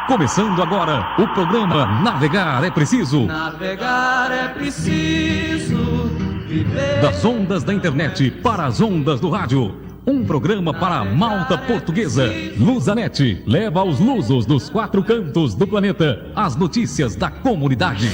Começando agora o programa Navegar é Preciso. Navegar é preciso viver. Das ondas da internet para as ondas do rádio. Um programa para a malta portuguesa. Lusanet leva aos lusos dos 4 cantos do planeta as notícias da comunidade.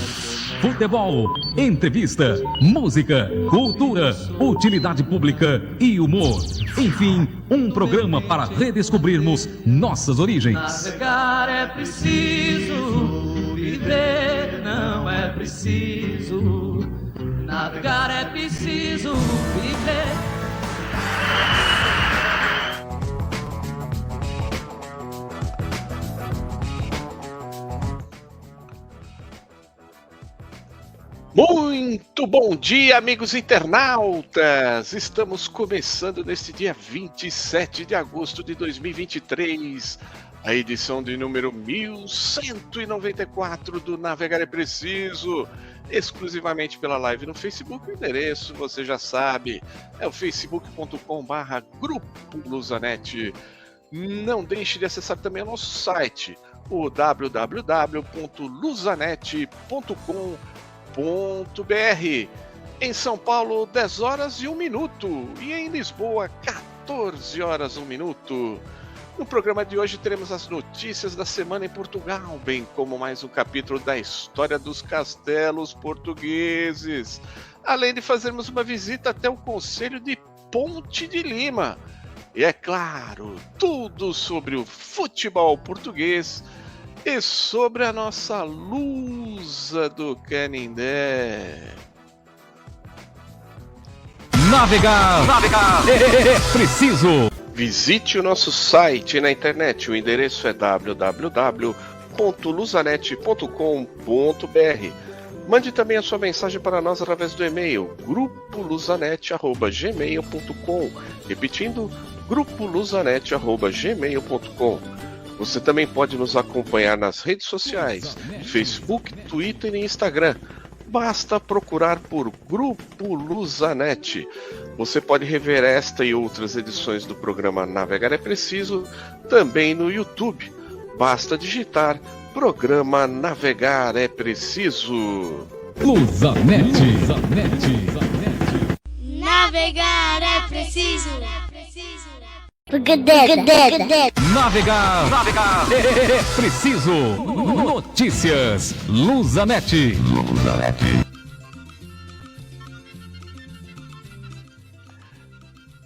Futebol, entrevista, música, cultura, utilidade pública e humor. Enfim, um programa para redescobrirmos nossas origens. Navegar é preciso, viver não é preciso. Navegar é preciso, viver. Muito bom dia, amigos internautas! Estamos começando neste dia 27 de agosto de 2023, a edição de número 1194 do Navegar é Preciso, exclusivamente pela live no Facebook. O endereço, você já sabe, é o facebook.com/Grupo Lusanet. Não deixe de acessar também o nosso site, o www.lusanet.com.br. Em São Paulo, 10 horas e 1 minuto. E em Lisboa, 14 horas e 1 minuto. No programa de hoje teremos as notícias da semana em Portugal, bem como mais um capítulo da história dos castelos portugueses. Além de fazermos uma visita até o Concelho de Ponte de Lima. E é claro, tudo sobre o futebol português e sobre a nossa Lusa do Canindé. Navegar é preciso. Visite o nosso site na internet. O endereço é www.lusanet.com.br. Mande também a sua mensagem para nós através do e-mail grupolusanet@gmail.com. Repetindo, grupolusanet@gmail.com. Você também pode nos acompanhar nas redes sociais, Facebook, Twitter e Instagram. Basta procurar por Grupo Lusanet. Você pode rever esta e outras edições do programa Navegar é Preciso também no YouTube. Basta digitar Programa Navegar é Preciso. Lusanet. Navegar é preciso. Navegar é preciso. Notícias Lusanet.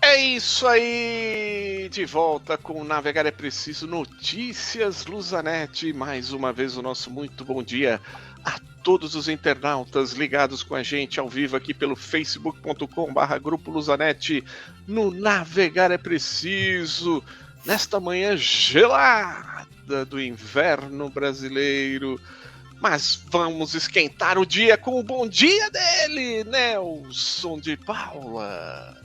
É isso aí, de volta com Navegar é Preciso, Notícias Lusanet. Mais uma vez o nosso muito bom dia a todos os internautas ligados com a gente ao vivo aqui pelo facebook.com/Grupo Lusanet no Navegar é Preciso, nesta manhã gelada do inverno brasileiro. Mas vamos esquentar o dia com o bom dia dele, Nelson de Paula.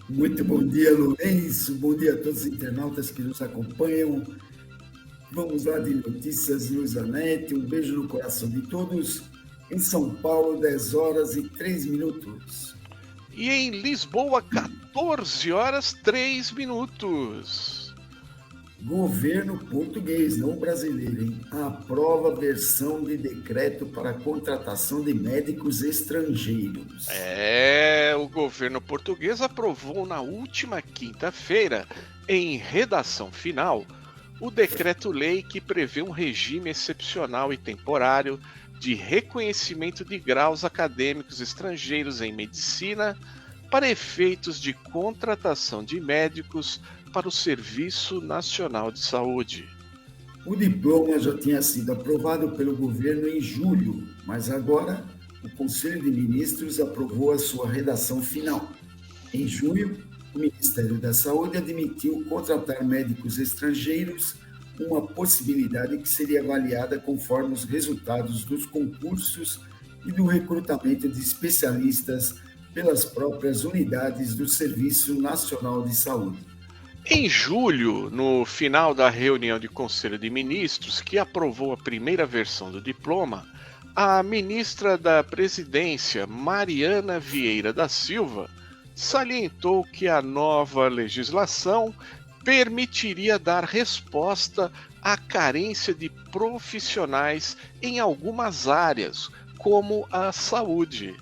Muito bom dia, Lourenço. Bom dia a todos os internautas que nos acompanham. Vamos lá de Notícias Lusanet. Um beijo no coração de todos. Em São Paulo, 10 horas e 3 minutos. E em Lisboa, 14 horas 3 minutos. Governo português, não brasileiro, hein? Aprova versão de decreto para a contratação de médicos estrangeiros. O governo português aprovou na última quinta-feira, em redação final, o decreto-lei que prevê um regime excepcional e temporário de reconhecimento de graus acadêmicos estrangeiros em medicina para efeitos de contratação de médicos para o Serviço Nacional de Saúde. O diploma já tinha sido aprovado pelo governo em julho, mas agora o Conselho de Ministros aprovou a sua redação final. Em junho, o Ministério da Saúde admitiu contratar médicos estrangeiros, uma possibilidade que seria avaliada conforme os resultados dos concursos e do recrutamento de especialistas pelas próprias unidades do Serviço Nacional de Saúde. Em julho, no final da reunião de Conselho de Ministros, que aprovou a primeira versão do diploma, a ministra da Presidência, Mariana Vieira da Silva, salientou que a nova legislação permitiria dar resposta a carência de profissionais em algumas áreas, como a saúde.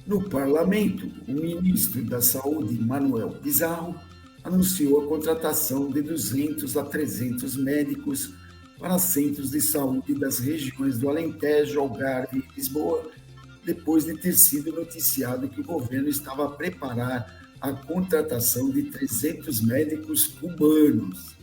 No parlamento, o ministro da Saúde, Manuel Pizarro, anunciou a contratação de 200 a 300 médicos para centros de saúde das regiões do Alentejo, Algarve e Lisboa, depois de ter sido noticiado que o governo estava a preparar a contratação de 300 médicos cubanos.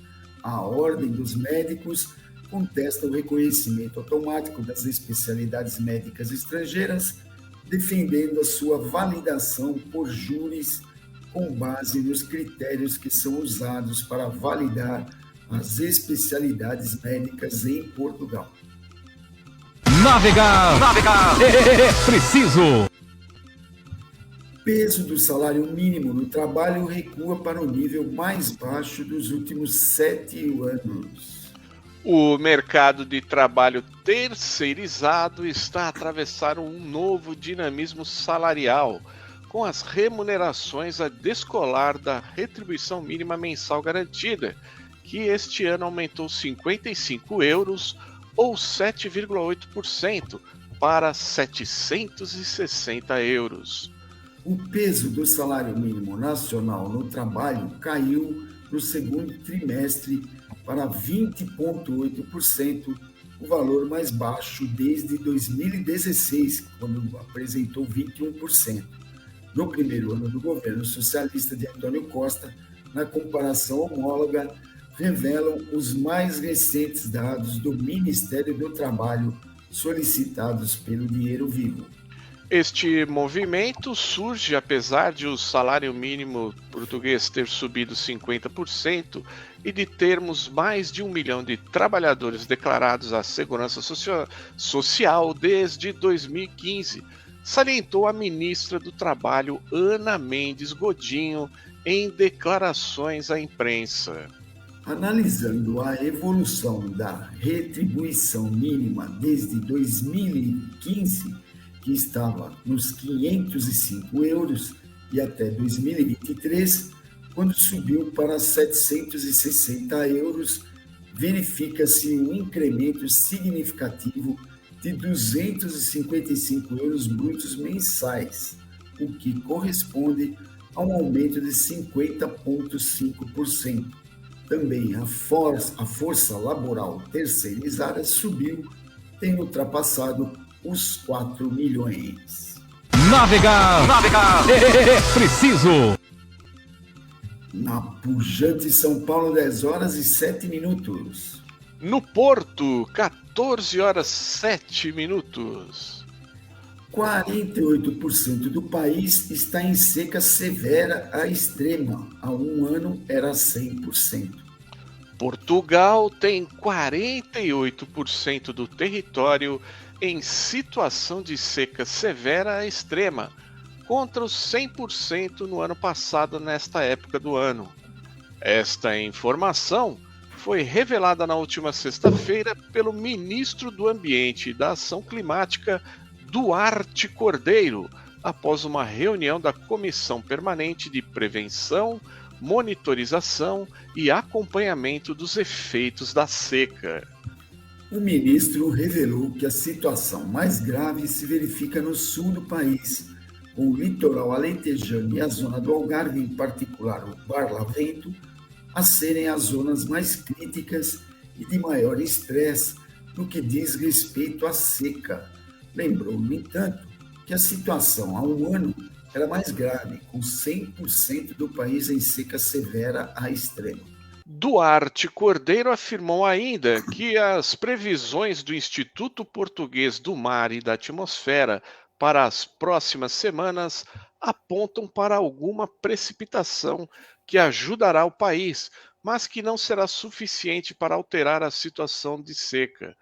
A Ordem dos Médicos contesta o reconhecimento automático das especialidades médicas estrangeiras, defendendo a sua validação por júris com base nos critérios que são usados para validar as especialidades médicas em Portugal. Navegar é preciso. Peso do salário mínimo no trabalho recua para o nível mais baixo dos últimos 7 anos. O mercado de trabalho terceirizado está a atravessar um novo dinamismo salarial, com as remunerações a descolar da retribuição mínima mensal garantida, que este ano aumentou 55 euros ou 7,8% para 760 euros. O peso do salário mínimo nacional no trabalho caiu no segundo trimestre para 20,8%, o valor mais baixo desde 2016, quando apresentou 21%. No primeiro ano do governo socialista de Antônio Costa, na comparação homóloga, revelam os mais recentes dados do Ministério do Trabalho solicitados pelo Dinheiro Vivo. Este movimento surge apesar de o salário mínimo português ter subido 50% e de termos mais de 1 milhão de trabalhadores declarados à Segurança Social desde 2015, salientou a ministra do Trabalho, Ana Mendes Godinho, em declarações à imprensa. Analisando a evolução da retribuição mínima desde 2015, que estava nos 505 euros, e até 2023, quando subiu para 760 euros, verifica-se um incremento significativo de 255 euros brutos mensais, o que corresponde a um aumento de 50,5%. Também a força laboral terceirizada subiu, tendo ultrapassado os 4 milhões. Navegar é preciso. Na pujante São Paulo, 10 horas e 7 minutos. No Porto, 14 horas 7 minutos. 48% do país está em seca severa a extrema. Há um ano era 100%. Portugal tem 48% do território em situação de seca severa a extrema, contra os 100% no ano passado nesta época do ano. Esta informação foi revelada na última sexta-feira pelo ministro do Ambiente e da Ação Climática, Duarte Cordeiro, após uma reunião da Comissão Permanente de Prevenção, Monitorização e Acompanhamento dos Efeitos da Seca. O ministro revelou que a situação mais grave se verifica no sul do país, com o litoral alentejano e a zona do Algarve, em particular o Barlavento, a serem as zonas mais críticas e de maior estresse no que diz respeito à seca. Lembrou, no entanto, que a situação há um ano era mais grave, com 100% do país em seca severa a extrema. Duarte Cordeiro afirmou ainda que as previsões do Instituto Português do Mar e da Atmosfera para as próximas semanas apontam para alguma precipitação que ajudará o país, mas que não será suficiente para alterar a situação de seca.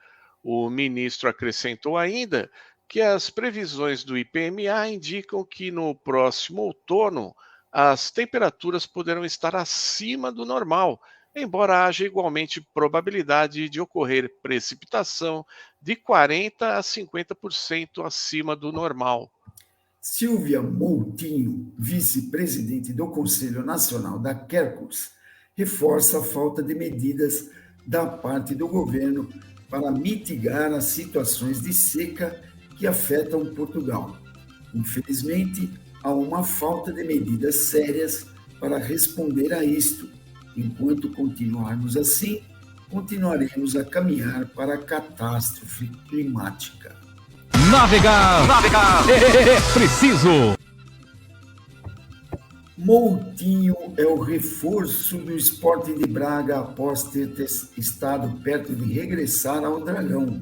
O ministro acrescentou ainda que as previsões do IPMA indicam que no próximo outono as temperaturas poderão estar acima do normal, embora haja igualmente probabilidade de ocorrer precipitação de 40% a 50% acima do normal. Silvia Moutinho, vice-presidente do Conselho Nacional da Quercus, reforça a falta de medidas da parte do governo para mitigar as situações de seca que afetam Portugal. Infelizmente, há uma falta de medidas sérias para responder a isto. Enquanto continuarmos assim, continuaremos a caminhar para a catástrofe climática. Navegar é preciso. Moutinho é o reforço do Sporting de Braga após ter estado perto de regressar ao Dragão.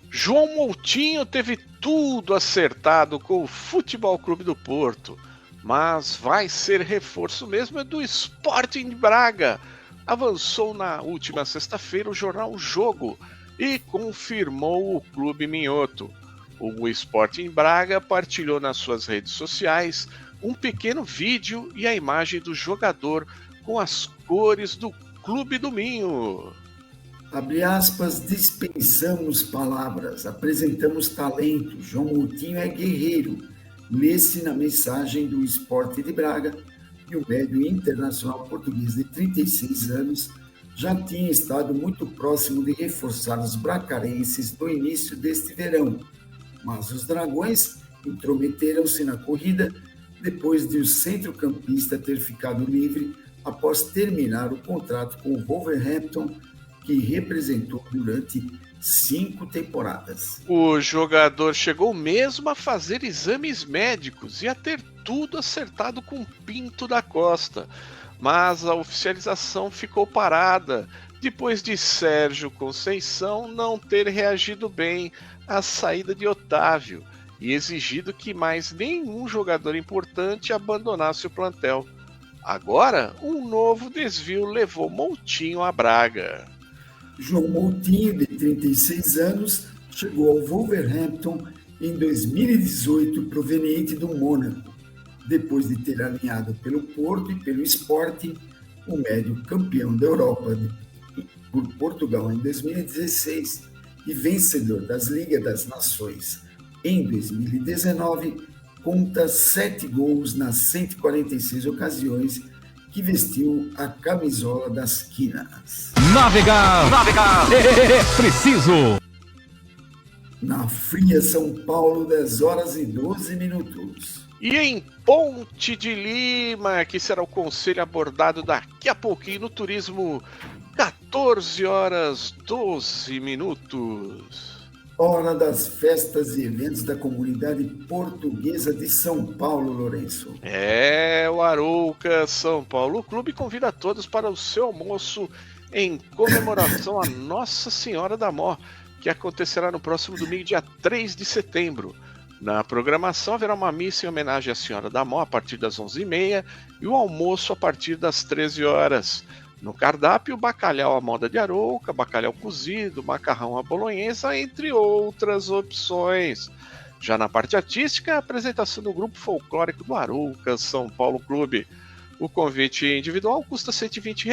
João Moutinho teve tudo acertado com o Futebol Clube do Porto, mas vai ser reforço mesmo do Sporting de Braga. Avançou na última sexta-feira o jornal Jogo e confirmou o clube minhoto. O Sporting Braga partilhou nas suas redes sociais um pequeno vídeo e a imagem do jogador com as cores do Clube do Minho. Abre aspas, dispensamos palavras, apresentamos talento, João Moutinho é guerreiro, lê-se na mensagem do Sporting de Braga, e o médio internacional português de 36 anos já tinha estado muito próximo de reforçar os bracarenses no início deste verão, mas os dragões intrometeram-se na corrida depois de o centrocampista ter ficado livre após terminar o contrato com o Wolverhampton, que representou durante 5 temporadas. O jogador chegou mesmo a fazer exames médicos e a ter tudo acertado com Pinto da Costa, mas a oficialização ficou parada depois de Sérgio Conceição não ter reagido bem à saída de Otávio e exigido que mais nenhum jogador importante abandonasse o plantel. Agora, um novo desvio levou Moutinho a Braga. João Moutinho, de 36 anos, chegou ao Wolverhampton em 2018, proveniente do Mônaco. Depois de ter alinhado pelo Porto e pelo Sporting, o médio campeão da Europa por Portugal em 2016 e vencedor das Ligas das Nações em 2019, conta 7 gols nas 146 ocasiões que vestiu a camisola das quinas. Navegar é preciso. Na fria São Paulo, 10h12. E em Ponte de Lima, que será o conselho abordado daqui a pouquinho no turismo, 14h12. Hora das festas e eventos da comunidade portuguesa de São Paulo, Lourenço. O Arouca São Paulo Clube convida todos para o seu almoço em comemoração a Nossa Senhora da Mó, que acontecerá no próximo domingo, dia 3 de setembro. Na programação haverá uma missa em homenagem à Senhora da Mó a partir das 11h30 e o almoço a partir das 13h. No cardápio, bacalhau à moda de Arouca, bacalhau cozido, macarrão à bolonhesa, entre outras opções. Já na parte artística, a apresentação do grupo folclórico do Arouca São Paulo Clube. O convite individual custa R$ 120.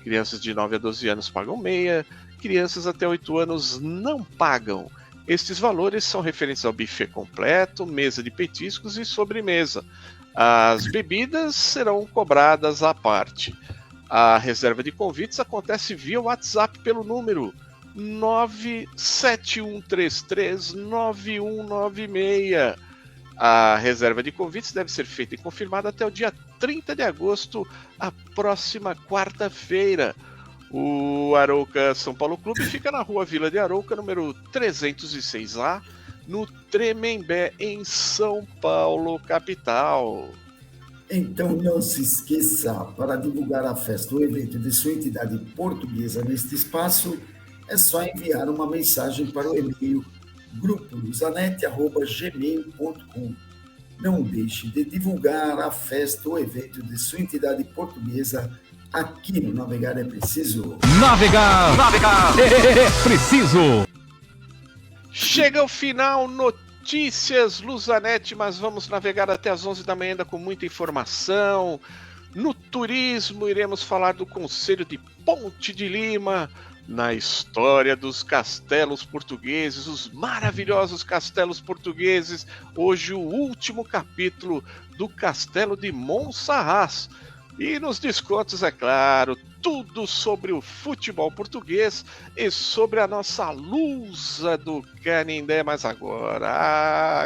Crianças de 9 a 12 anos pagam meia, crianças até 8 anos não pagam. Estes valores são referentes ao buffet completo, mesa de petiscos e sobremesa. As bebidas serão cobradas à parte. A reserva de convites acontece via WhatsApp pelo número 971339196. A reserva de convites deve ser feita e confirmada até o dia 30 de agosto, a próxima quarta-feira. O Arouca São Paulo Clube fica na rua Vila de Arouca, número 306A, no Tremembé, em São Paulo, capital. Então não se esqueça, para divulgar a festa ou evento de sua entidade portuguesa neste espaço, é só enviar uma mensagem para o e-mail grupolusanete@gmail.com. Não deixe de divulgar a festa ou evento de sua entidade portuguesa aqui no Navegar é Preciso. Navegar é preciso. Chega ao final, notícias Lusanete, mas vamos navegar até as 11 da manhã ainda com muita informação. No turismo, iremos falar do Conselho de Ponte de Lima, na história dos castelos portugueses, os maravilhosos castelos portugueses. Hoje o último capítulo do Castelo de Monsaraz. E nos descontos, é claro, tudo sobre o futebol português e sobre a nossa lusa do Canindé. Mas agora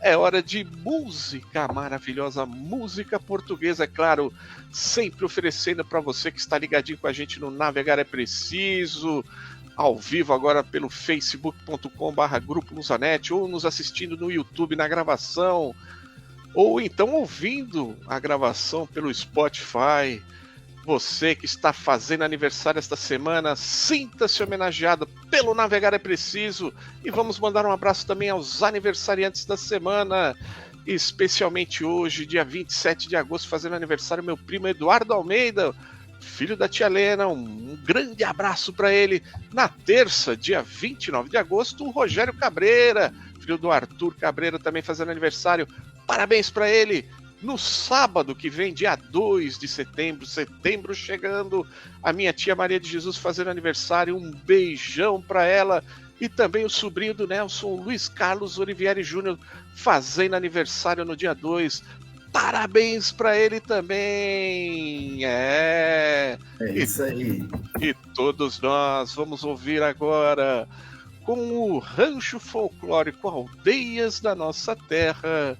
é hora de música maravilhosa, música portuguesa, é claro, sempre oferecendo para você que está ligadinho com a gente no Navegar é Preciso, ao vivo agora pelo facebook.com/Grupo Lusanet, ou nos assistindo no YouTube na gravação, ou então ouvindo a gravação pelo Spotify. Você que está fazendo aniversário esta semana, sinta-se homenageado pelo Navegar é Preciso. E vamos mandar um abraço também aos aniversariantes da semana, especialmente hoje, dia 27 de agosto, fazendo aniversário, meu primo Eduardo Almeida, filho da tia Helena. Um grande abraço para ele. Na terça, dia 29 de agosto, o Rogério Cabreira, filho do Arthur Cabreira, também fazendo aniversário. Parabéns para ele. No sábado que vem, dia 2 de setembro, setembro chegando, a minha tia Maria de Jesus fazendo aniversário, um beijão para ela. E também o sobrinho do Nelson, Luiz Carlos Olivieri Júnior, fazendo aniversário no dia 2. Parabéns para ele também. É isso aí. E todos nós vamos ouvir agora, com o Rancho Folclórico Aldeias da Nossa Terra,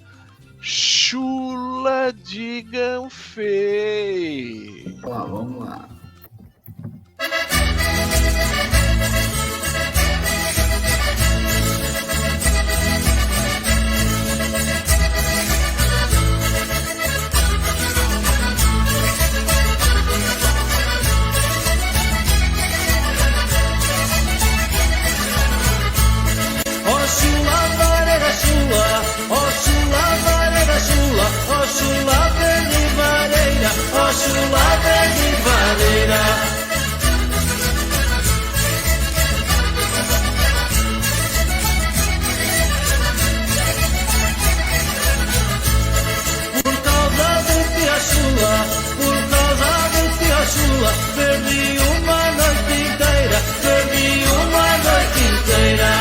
Chula de Ganfei. Vamos lá. Ó chula, vareira chula, ó chula, vareira chula, ó chula verde vareira, ó chula verde vareira. Por causa de tia chula, por causa de tia chula, perdi uma noite inteira, perdi uma noite inteira.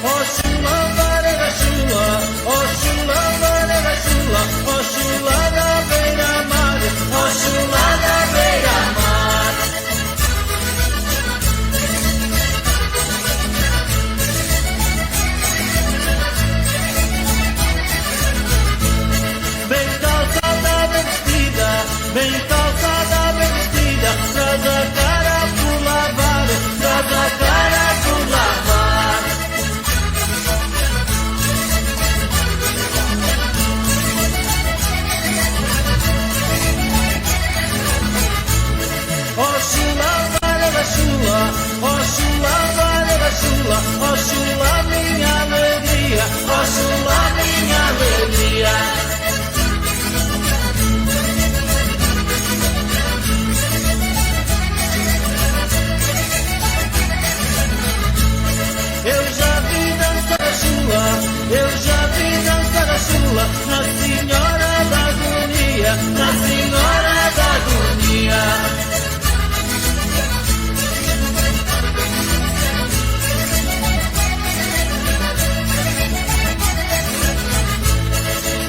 Ó chula, vareira chula, ó chula, vareira chula, ó chula da beira-mar, ó chula da beira-mar. Bem calçada, bem vestida, bem calçada, bem vestida, traz a cara por lavar, traz a cara por lavar. Ó chula, vareira chula, ó chula, vareira chula, ó chula minha alegria, ó chula minha alegria. Eu já vi dançar a chula, eu já vi dançar a chula, na Senhora da Agonia, na Senhora da Agonia.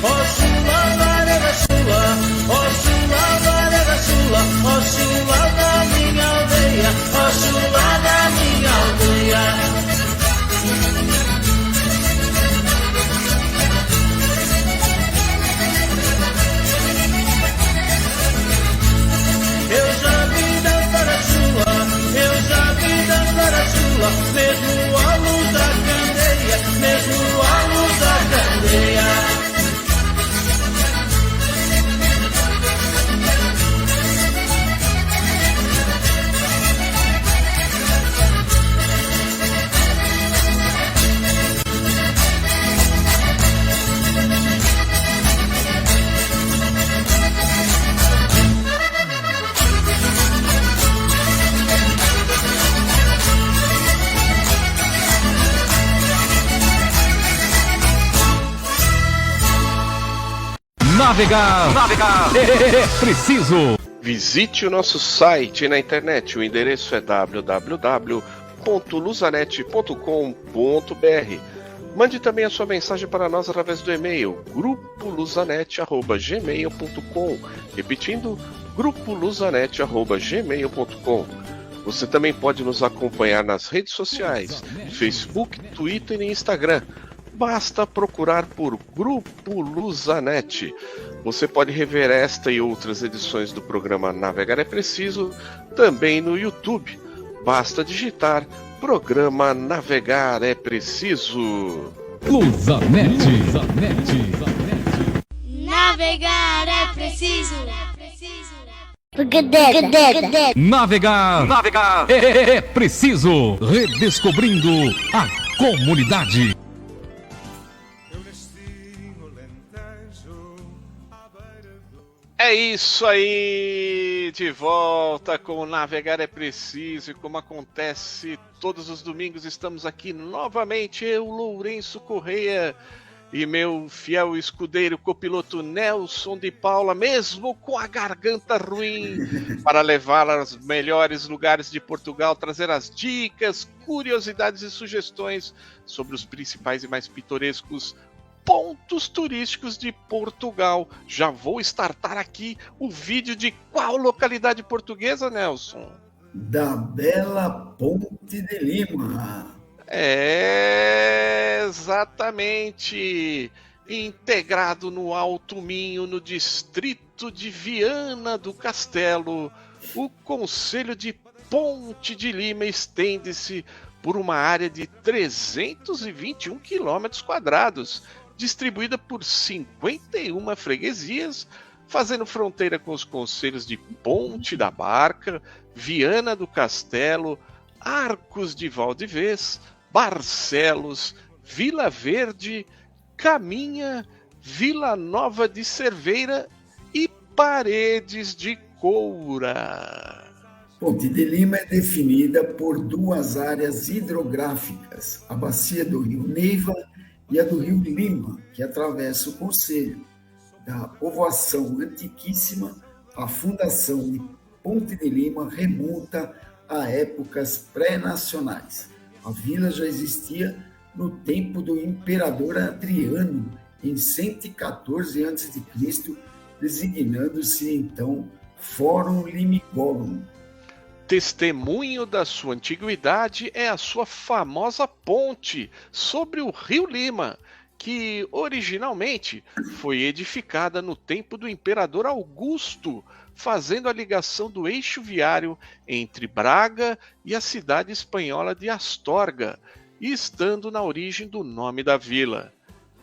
Ó chula, vareira chula, ó chula, vareira chula, ó chula da minha aldeia, ó chula da minha aldeia. Eu já vi dançar a chula, eu já vi dançar a chula, mesmo à luz da candeia, mesmo à luz da candeia. Navegar é preciso. Visite o nosso site na internet, o endereço é www.navegarepreciso.com.br. www.luzanet.com.br. Mande também a sua mensagem para nós através do e-mail grupoluzanet@gmail.com. Repetindo, grupoluzanet@gmail.com. Você também pode nos acompanhar nas redes sociais, Facebook, Twitter e Instagram. Basta procurar por Grupo Luzanet. Você pode rever esta e outras edições do programa Navegar é Preciso também no YouTube. Basta digitar Programa Navegar é Preciso. Luzanet. Navegar é preciso. Navegar é preciso. Redescobrindo a comunidade. É isso aí, de volta com o Navegar é Preciso, e como acontece todos os domingos, estamos aqui novamente, eu, Lourenço Correia, e meu fiel escudeiro copiloto Nelson de Paula, mesmo com a garganta ruim, para levar aos melhores lugares de Portugal, trazer as dicas, curiosidades e sugestões sobre os principais e mais pitorescos pontos turísticos de Portugal. Já vou startar aqui o vídeo de qual localidade portuguesa, Nelson? Da bela Ponte de Lima. É, exatamente. Integrado no Alto Minho, no distrito de Viana do Castelo, o concelho de Ponte de Lima estende-se por uma área de 321 km², distribuída por 51 freguesias, fazendo fronteira com os concelhos de Ponte da Barca, Viana do Castelo, Arcos de Valdevez, Barcelos, Vila Verde, Caminha, Vila Nova de Cerveira e Paredes de Coura. Ponte de Lima é definida por duas áreas hidrográficas, a bacia do Rio Neiva e a do Rio Lima, que atravessa o concelho. Da povoação antiquíssima, a fundação de Ponte de Lima remonta a épocas pré-nacionais. A vila já existia no tempo do imperador Adriano, em 114 a.C., designando-se então Fórum Limicorum. Testemunho da sua antiguidade é a sua famosa ponte sobre o Rio Lima, que originalmente foi edificada no tempo do imperador Augusto, fazendo a ligação do eixo viário entre Braga e a cidade espanhola de Astorga, e estando na origem do nome da vila.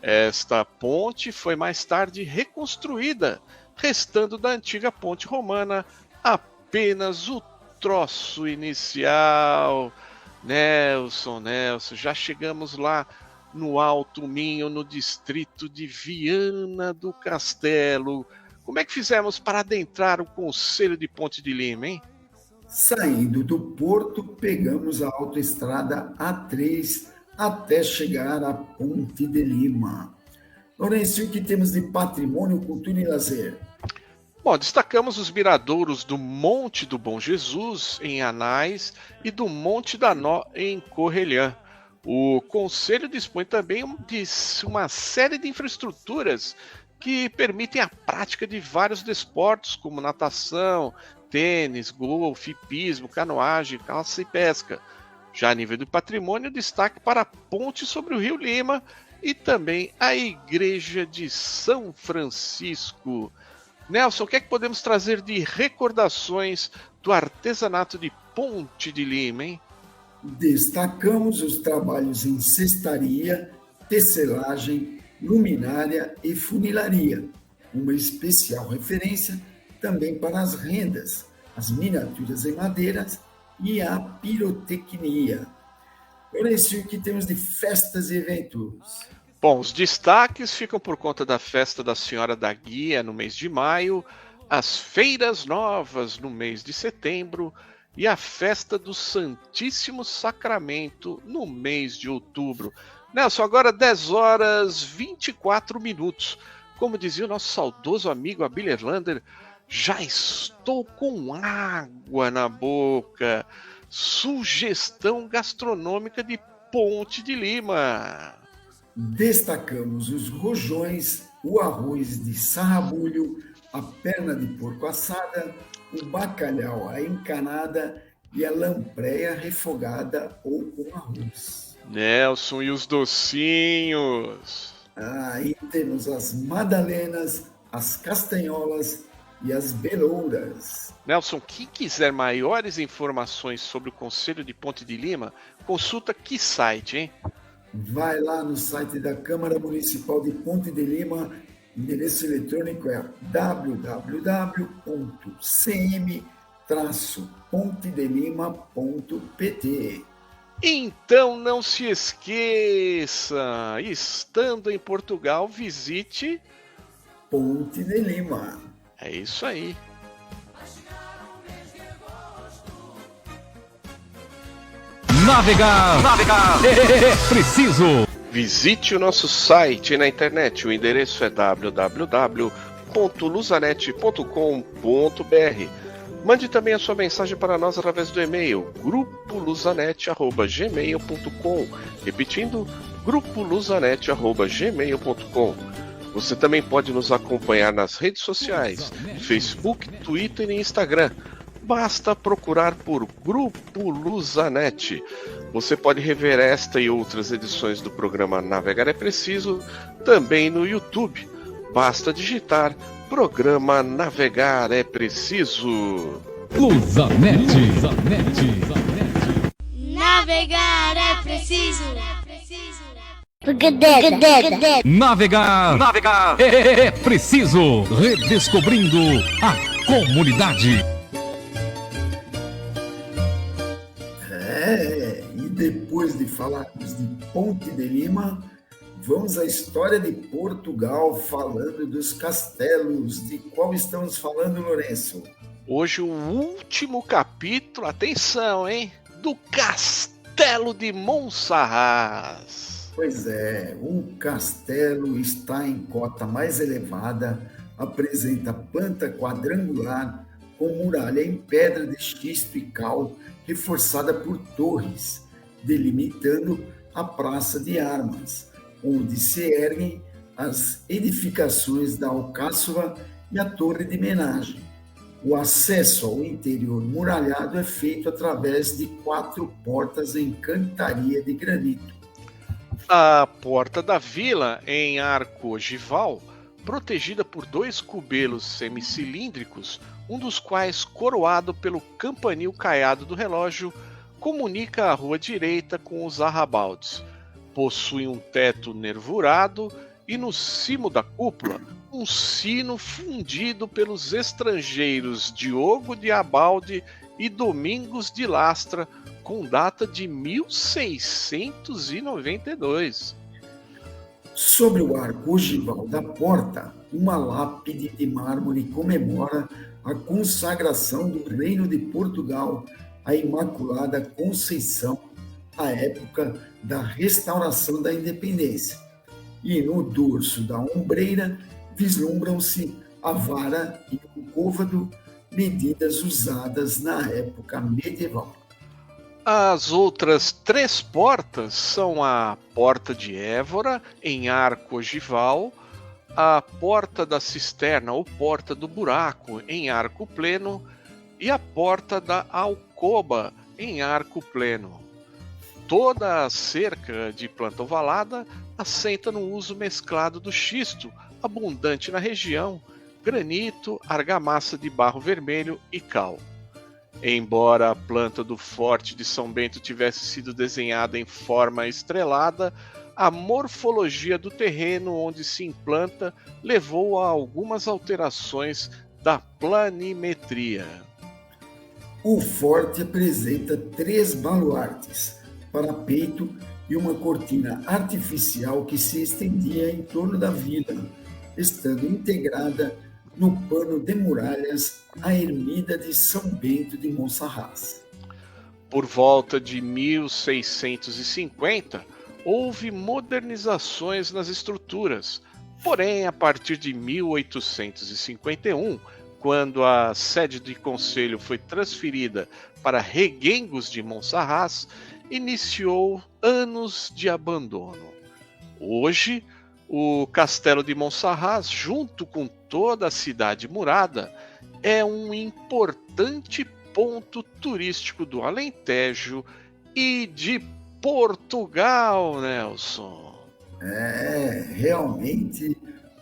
Esta ponte foi mais tarde reconstruída, restando da antiga ponte romana apenas o troço inicial. Nelson, já chegamos lá no Alto Minho, no distrito de Viana do Castelo. Como é que fizemos para adentrar o concelho de Ponte de Lima, hein? Saindo do porto, pegamos a autoestrada A3 até chegar à Ponte de Lima. Lourenço, o que temos de patrimônio, cultura e lazer? Bom, destacamos os miradouros do Monte do Bom Jesus, em Anais, e do Monte da Nó, em Correlhã. O concelho dispõe também de uma série de infraestruturas que permitem a prática de vários desportos, como natação, tênis, golfe, hipismo, canoagem, caça e pesca. Já a nível do patrimônio, destaque para a ponte sobre o Rio Lima e também a Igreja de São Francisco. Nelson, o que é que podemos trazer de recordações do artesanato de Ponte de Lima, hein? Destacamos os trabalhos em cestaria, tecelagem, luminária e funilaria. Uma especial referência também para as rendas, as miniaturas em madeiras e a pirotecnia. Lourenço, o que temos de festas e eventos? Bom, os destaques ficam por conta da Festa da Senhora da Guia no mês de maio, as Feiras Novas no mês de setembro e a Festa do Santíssimo Sacramento no mês de outubro. Nelson, agora 10h24. Como dizia o nosso saudoso amigo Abel Erlander, já estou com água na boca. sugestão gastronômica de Ponte de Lima. Destacamos os rojões, o arroz de sarrabulho, a perna de porco assada, o bacalhau à encanada e a lampreia refogada ou com arroz. Nelson, e os docinhos? Aí temos as madalenas, as castanholas e as belouras. Nelson, quem quiser maiores informações sobre o Conselho de Ponte de Lima, consulta que site, hein? Vai lá no site da Câmara Municipal de Ponte de Lima, endereço eletrônico é www.cm-pontedelima.pt. Então não se esqueça, estando em Portugal, visite Ponte de Lima. É isso aí. Navegar é preciso. Visite o nosso site na internet. O endereço é www.luzanet.com.br. Mande também a sua mensagem para nós através do e-mail grupoluzanet@gmail.com. Repetindo, grupoluzanet@gmail.com. Você também pode nos acompanhar nas redes sociais, Facebook, Twitter e Instagram. Basta procurar por Grupo Luzanet. Você pode rever esta e outras edições do programa Navegar é Preciso também no YouTube. Basta digitar Programa Navegar é Preciso. Luzanet. Navegar é preciso. Navegar é preciso. Redescobrindo a comunidade. E depois de falarmos de Ponte de Lima, vamos à história de Portugal, falando dos castelos. De qual estamos falando, Lourenço? Hoje o último capítulo, atenção, hein? Do Castelo de Monsaraz. Pois é, o castelo está em cota mais elevada, apresenta planta quadrangular com muralha em pedra de xisto e cal, reforçada por torres, delimitando a Praça de Armas, onde se erguem as edificações da Alcáçova e a Torre de Menagem. O acesso ao interior muralhado é feito através de 4 portas em cantaria de granito. A Porta da Vila, em arco ogival, protegida por 2 cubelos semicilíndricos, um dos quais, coroado pelo campanil caiado do relógio, comunica a rua direita com os arrabaldes. Possui um teto nervurado e no cimo da cúpula um sino fundido pelos estrangeiros Diogo de Abalde e Domingos de Lastra, com data de 1692. Sobre o arco ogival da porta, uma lápide de mármore comemora a consagração do Reino de Portugal à Imaculada Conceição, à época da restauração da independência. E no dorso da ombreira vislumbram-se a vara e o côvado, medidas usadas na época medieval. As outras 3 portas são a Porta de Évora, em arco ogival, a Porta da Cisterna ou Porta do Buraco, em arco pleno, e a Porta da Alcoba, em arco pleno. Toda a cerca de planta ovalada assenta no uso mesclado do xisto, abundante na região, granito, argamassa de barro vermelho e cal. Embora a planta do Forte de São Bento tivesse sido desenhada em forma estrelada, a morfologia do terreno onde se implanta levou a algumas alterações da planimetria. O forte apresenta 3 baluartes, parapeito e uma cortina artificial que se estendia em torno da vila, estando integrada no pano de muralhas a ermida de São Bento de Monsaraz. Por volta de 1650, houve modernizações nas estruturas, porém, a partir de 1851, quando a sede do conselho foi transferida para Reguengos de Monsaraz, iniciou anos de abandono. Hoje, o Castelo de Monsaraz, junto com toda a cidade murada, é um importante ponto turístico do Alentejo e de Portugal, Nelson. É realmente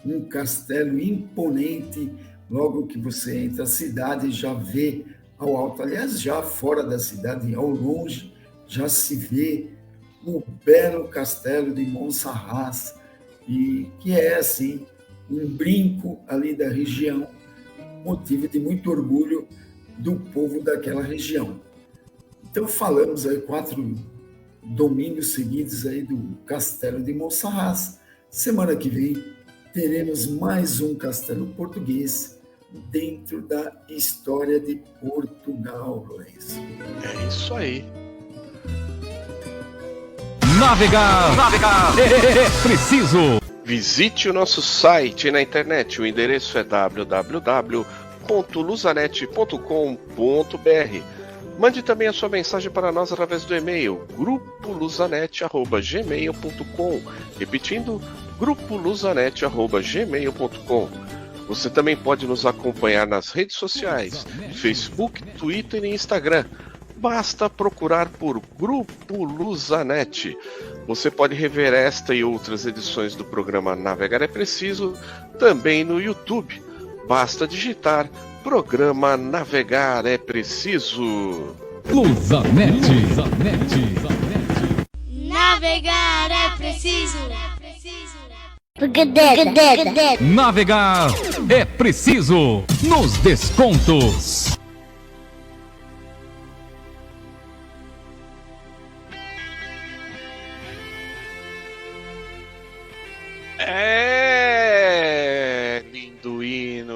um castelo imponente. Logo que você entra na cidade, já vê ao alto, aliás, já fora da cidade, ao longe, já se vê o belo castelo de Monsaraz, e que é, assim, um brinco ali da região, motivo de muito orgulho do povo daquela região. Então, falamos aí 4 domingos seguidos aí do Castelo de Monsaraz. Semana que vem teremos mais um castelo português dentro da história de Portugal, Lourenço. É isso aí. Navegar é preciso. Visite o nosso site na internet. O endereço é www.luzanet.com.br. Mande também a sua mensagem para nós através do e-mail grupoluzanet@gmail.com. Repetindo, grupoluzanet@gmail.com. Você também pode nos acompanhar nas redes sociais, Facebook, Twitter e Instagram. Basta procurar por Grupo Luzanet. Você pode rever esta e outras edições do programa Navegar é Preciso também no YouTube. Basta digitar Programa Navegar é Preciso. Luzanet. Navegar é preciso. Navegar é preciso. Nos descontos.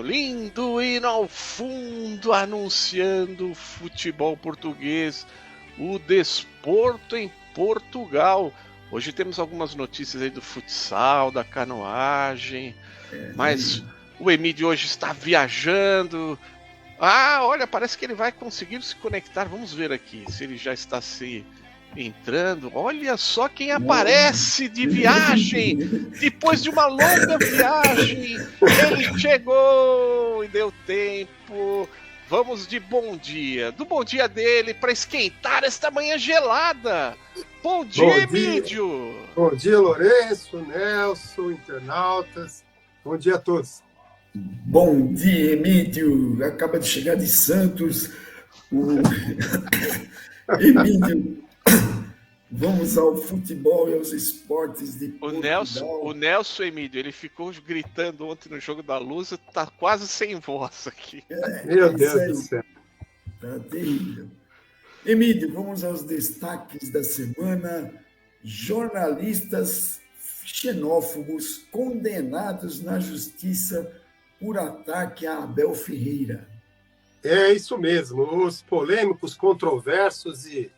Lindo hino ao fundo, anunciando o futebol português, o desporto em Portugal. Hoje temos algumas notícias aí do futsal, da canoagem, mas o Emílio hoje está viajando. Olha, parece que ele vai conseguir se conectar. Vamos ver aqui se ele já está se entrando. Olha só quem aparece de viagem. Depois de uma longa viagem, ele chegou e deu tempo. Vamos de bom dia. Do bom dia dele para esquentar esta manhã gelada. Bom dia, Emílio. Bom dia, Lourenço, Nelson, internautas. Bom dia a todos. Bom dia, Emílio. Acaba de chegar de Santos. Emílio, vamos ao futebol e aos esportes de Portugal. O Nelson, Emílio, ele ficou gritando ontem no Jogo da Luz, tá quase sem voz aqui. Meu Deus do céu. Tá terrível. Emílio, vamos aos destaques da semana. Jornalistas xenófobos condenados na justiça por ataque a Abel Ferreira. É isso mesmo. Os polêmicos, controversos e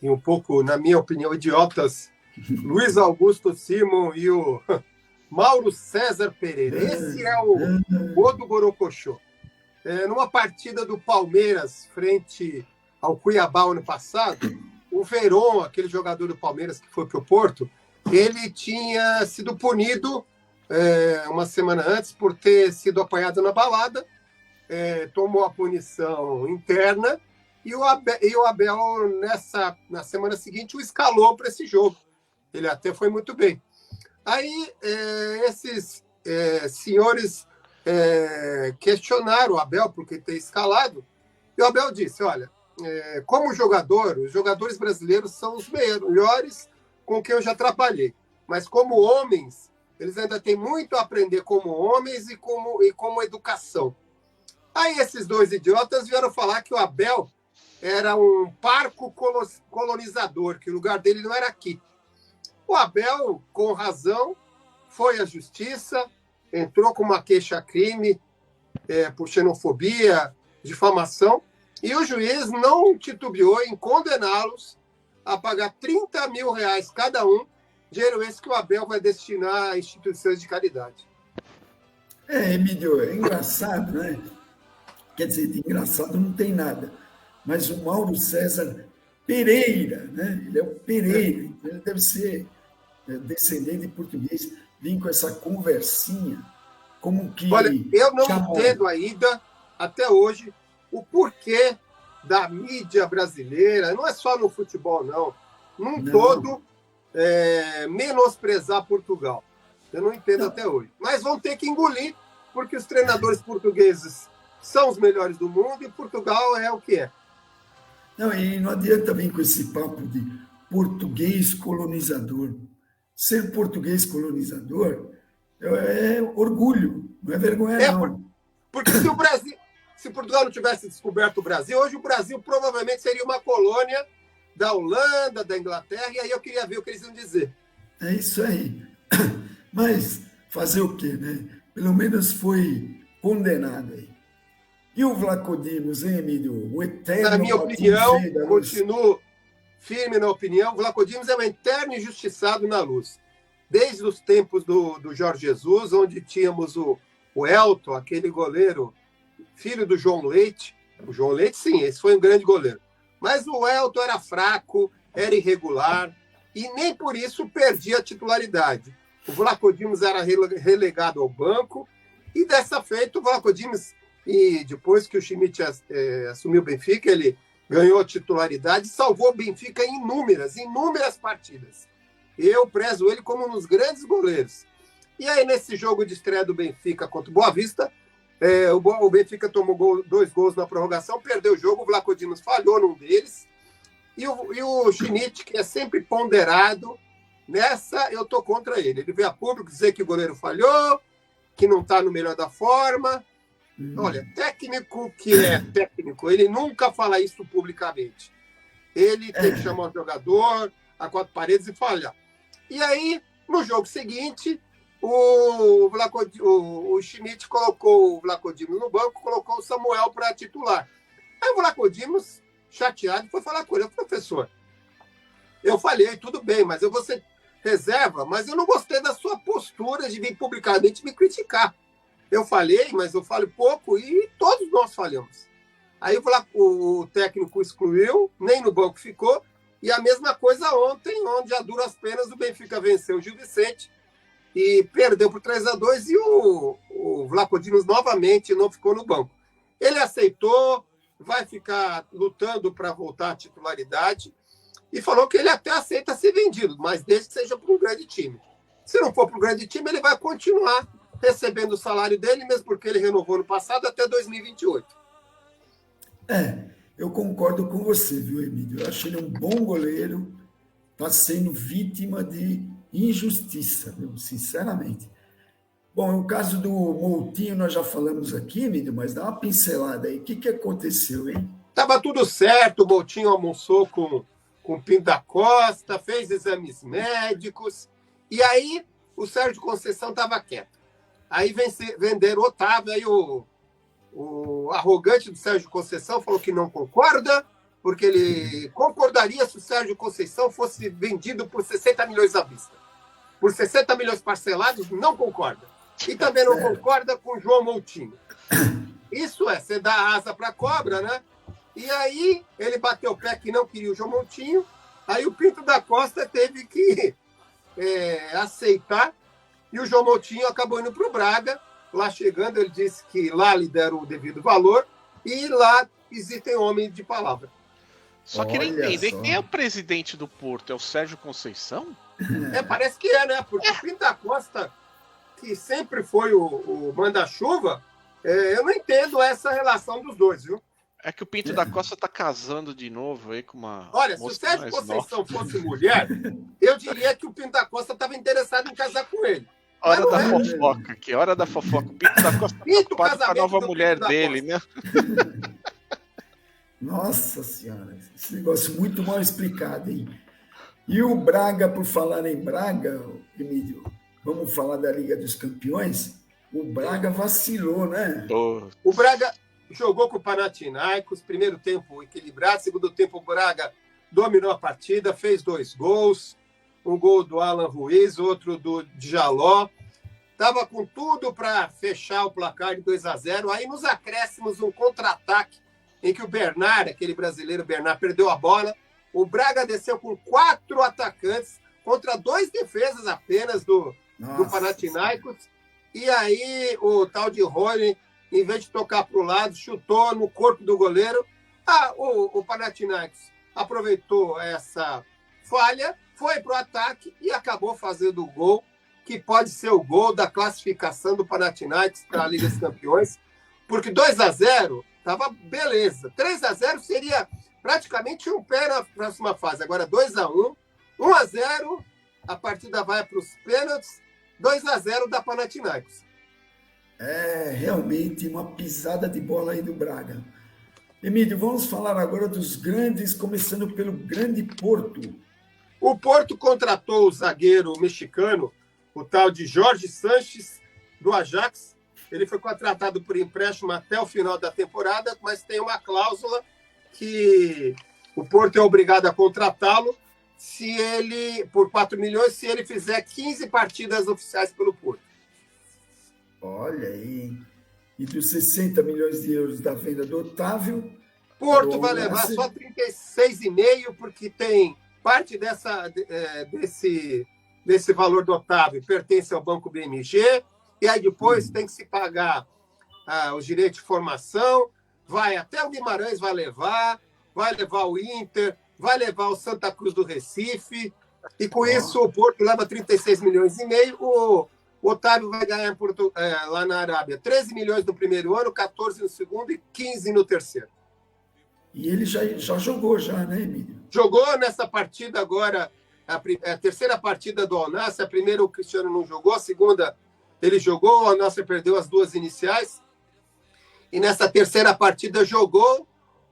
um pouco, na minha opinião, idiotas, Luiz Augusto Simon e o Mauro César Pereira. Esse é o do Borocochô. Numa partida do Palmeiras frente ao Cuiabá ano passado, o Veron, aquele jogador do Palmeiras que foi para o Porto, ele tinha sido punido uma semana antes por ter sido apanhado na balada, tomou a punição interna e o Abel na semana seguinte, o escalou para esse jogo. Ele até foi muito bem. Aí, esses senhores questionaram o Abel por ter escalado, e o Abel disse, olha, como jogador, os jogadores brasileiros são os melhores com quem eu já trabalhei, mas como homens, eles ainda têm muito a aprender como homens e como educação. Aí esses dois idiotas vieram falar que o Abel era um parco colonizador, que o lugar dele não era aqui. O Abel, com razão, foi à justiça, entrou com uma queixa-crime por xenofobia, difamação, e o juiz não titubeou em condená-los a pagar R$30 mil cada um, dinheiro esse que o Abel vai destinar a instituições de caridade. Emílio, é engraçado, né? Quer dizer, de engraçado não tem nada. Mas o Mauro César Pereira, né? Ele é o Pereira, então ele deve ser descendente de português, vim com essa conversinha, como que... Olha, eu não entendo ainda, até hoje, o porquê da mídia brasileira, não é só no futebol, não, todo, menosprezar Portugal. Eu não entendo até hoje. Mas vão ter que engolir, porque os treinadores portugueses são os melhores do mundo e Portugal é o que é. Não, e não adianta vir com esse papo de português colonizador. Ser português colonizador é orgulho, não é vergonha, não. Porque se Portugal não tivesse descoberto o Brasil, hoje o Brasil provavelmente seria uma colônia da Holanda, da Inglaterra, e aí eu queria ver o que eles iam dizer. É isso aí. Mas fazer o quê, né? Pelo menos foi condenado aí. E o Vlaco Dimos, hein, Emílio? O eterno... Na minha opinião, continuo firme na opinião, o Vlaco Dimos é um eterno injustiçado na Luz. Desde os tempos do Jorge Jesus, onde tínhamos o Elton, aquele goleiro, filho do João Leite. O João Leite, sim, esse foi um grande goleiro. Mas o Elton era fraco, era irregular, e nem por isso perdia a titularidade. O Vlaco Dimos era relegado ao banco, e dessa feita o Vlaco Dimos, e depois que o Schmidt assumiu o Benfica, ele ganhou titularidade e salvou o Benfica em inúmeras partidas. Eu prezo ele como um dos grandes goleiros. E aí, nesse jogo de estreia do Benfica contra o Boa Vista, o Benfica tomou 2 gols na prorrogação, perdeu o jogo, o Vlaco Dimos falhou num deles, e o Schmidt, que é sempre ponderado, nessa eu tô contra ele. Ele veio a público dizer que o goleiro falhou, que não está no melhor da forma. Olha, técnico que é técnico, ele nunca fala isso publicamente. Ele tem que chamar o jogador a 4 paredes e falar. E aí, no jogo seguinte, o Schmidt colocou o Vlaco Dimos no banco, colocou o Samuel para titular. Aí o Vlaco Dimos, chateado, foi falar com ele: professor, eu falei, tudo bem, mas eu vou ser reserva, mas eu não gostei da sua postura de vir publicamente me criticar. Eu falei, mas eu falo pouco e todos nós falhamos. Aí o técnico excluiu, nem no banco ficou, e a mesma coisa ontem, onde a duras penas o Benfica venceu o Gil Vicente e perdeu por 3-2 e o Vlaco Dimos novamente não ficou no banco. Ele aceitou, vai ficar lutando para voltar à titularidade e falou que ele até aceita ser vendido, mas desde que seja para um grande time. Se não for para um grande time, ele vai continuar recebendo o salário dele, mesmo porque ele renovou no passado até 2028. Eu concordo com você, viu, Emílio? Eu acho ele um bom goleiro, está sendo vítima de injustiça, viu? Sinceramente. Bom, o caso do Moutinho nós já falamos aqui, Emílio, mas dá uma pincelada aí. O que aconteceu, hein? Estava tudo certo, o Moutinho almoçou com o Pinto da Costa, fez exames médicos, e aí o Sérgio Conceição estava quieto. Aí venderam o Otávio, aí o arrogante do Sérgio Conceição falou que não concorda, porque ele concordaria se o Sérgio Conceição fosse vendido por 60 milhões à vista. Por 60 milhões parcelados, não concorda. E também não concorda com o João Moutinho. Isso você dá asa para a cobra, né? E aí ele bateu o pé que não queria o João Moutinho, aí o Pinto da Costa teve que aceitar, e o João Moutinho acabou indo para o Braga. Lá chegando, ele disse que lá lhe deram o devido valor e lá existem homens de palavra. Só queria entender, quem é o presidente do Porto? É o Sérgio Conceição? Parece que é, né? Porque o Pinto da Costa, que sempre foi o manda-chuva, eu não entendo essa relação dos dois, viu? É que o Pinto da Costa tá casando de novo aí com uma... Olha, se o Sérgio Conceição fosse mulher, eu diria que o Pinto da Costa estava interessado em casar com ele. Hora da fofoca aqui, hora da fofoca. O Pinto da Costa tá preocupado com a nova mulher dele, né? Nossa Senhora, esse negócio muito mal explicado, hein? E o Braga, por falar em Braga, Emílio, vamos falar da Liga dos Campeões? O Braga vacilou, né? O Braga jogou com o Panathinaikos, primeiro tempo equilibrado, segundo tempo o Braga dominou a partida, fez 2 gols, um gol do Alan Ruiz, outro do Djaló, estava com tudo para fechar o placar de 2-0. Aí, nos acréscimos, um contra-ataque em que o Bernard, aquele brasileiro Bernard, perdeu a bola. O Braga desceu com 4 atacantes contra 2 defesas apenas do Panathinaikos. E aí, o tal de Rony, em vez de tocar para o lado, chutou no corpo do goleiro. O Panathinaikos aproveitou essa falha, foi para o ataque e acabou fazendo o gol, que pode ser o gol da classificação do Panathinaikos para a Liga dos Campeões, porque 2-0 estava beleza. 3-0 seria praticamente um pé na próxima fase. Agora 2-1, 1-0, a partida vai para os pênaltis, 2-0 da Panathinaikos. É realmente uma pisada de bola aí do Braga. Emílio, vamos falar agora dos grandes, começando pelo grande Porto. O Porto contratou o zagueiro mexicano, o tal de Jorge Sanches, do Ajax. Ele foi contratado por empréstimo até o final da temporada, mas tem uma cláusula que o Porto é obrigado a contratá-lo por 4 milhões, se ele fizer 15 partidas oficiais pelo Porto. Olha aí. E dos 60 milhões de euros da venda do Otávio... Porto vai levar só 36,5, porque tem parte desse valor do Otávio pertence ao Banco BMG, e aí depois tem que se pagar os direitos de formação, vai até o Guimarães vai levar o Inter, vai levar o Santa Cruz do Recife, e com isso o Porto leva 36 milhões e meio, o Otávio vai ganhar lá na Arábia 13 milhões no primeiro ano, 14 no segundo e 15 no terceiro. E ele já jogou, né, Emílio? Jogou nessa partida agora, a terceira partida do Al Nassr. A primeira o Cristiano não jogou, a segunda ele jogou, o Al Nassr perdeu as 2 iniciais. E nessa terceira partida jogou,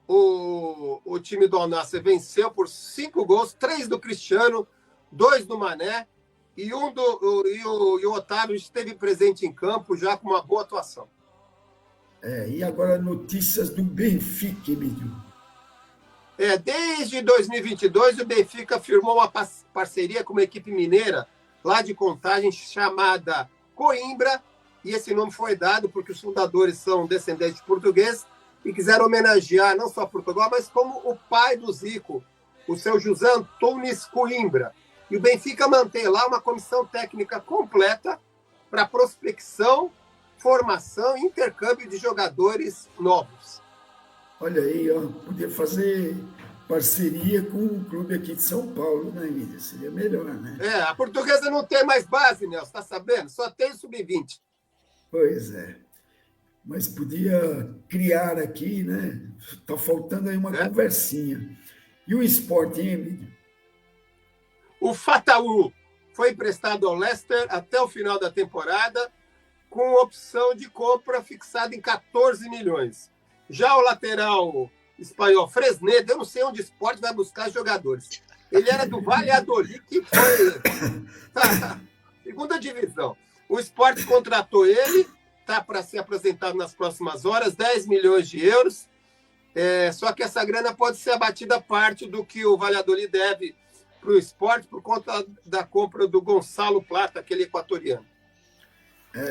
o time do Al Nassr venceu por 5 gols, 3 do Cristiano, 2 do Mané, e o Otávio esteve presente em campo já com uma boa atuação. E agora notícias do Benfica, Emílio. Desde 2022, o Benfica firmou uma parceria com uma equipe mineira lá de Contagem chamada Coimbra, e esse nome foi dado porque os fundadores são descendentes portugueses e quiseram homenagear não só Portugal, mas como o pai do Zico, o seu José Antunes Coimbra. E o Benfica mantém lá uma comissão técnica completa para prospecção, formação e intercâmbio de jogadores novos. Olha aí, podia fazer parceria com um clube aqui de São Paulo, né, Emílio? Seria melhor, né? A Portuguesa não tem mais base, Nelson, tá sabendo? Só tem sub-20. Pois é. Mas podia criar aqui, né? Tá faltando aí uma conversinha. E o Sport, hein, Emílio? O Fataú foi emprestado ao Leicester até o final da temporada, com opção de compra fixada em 14 milhões. Já o lateral espanhol Fresnedo, eu não sei onde o Sport vai buscar jogadores. Ele era do Valladolid, que foi segunda divisão. O Sport contratou ele, está para ser apresentado nas próximas horas, 10 milhões de euros. Só que essa grana pode ser abatida parte do que o Valladolid deve para o Sport por conta da compra do Gonçalo Plata, aquele equatoriano.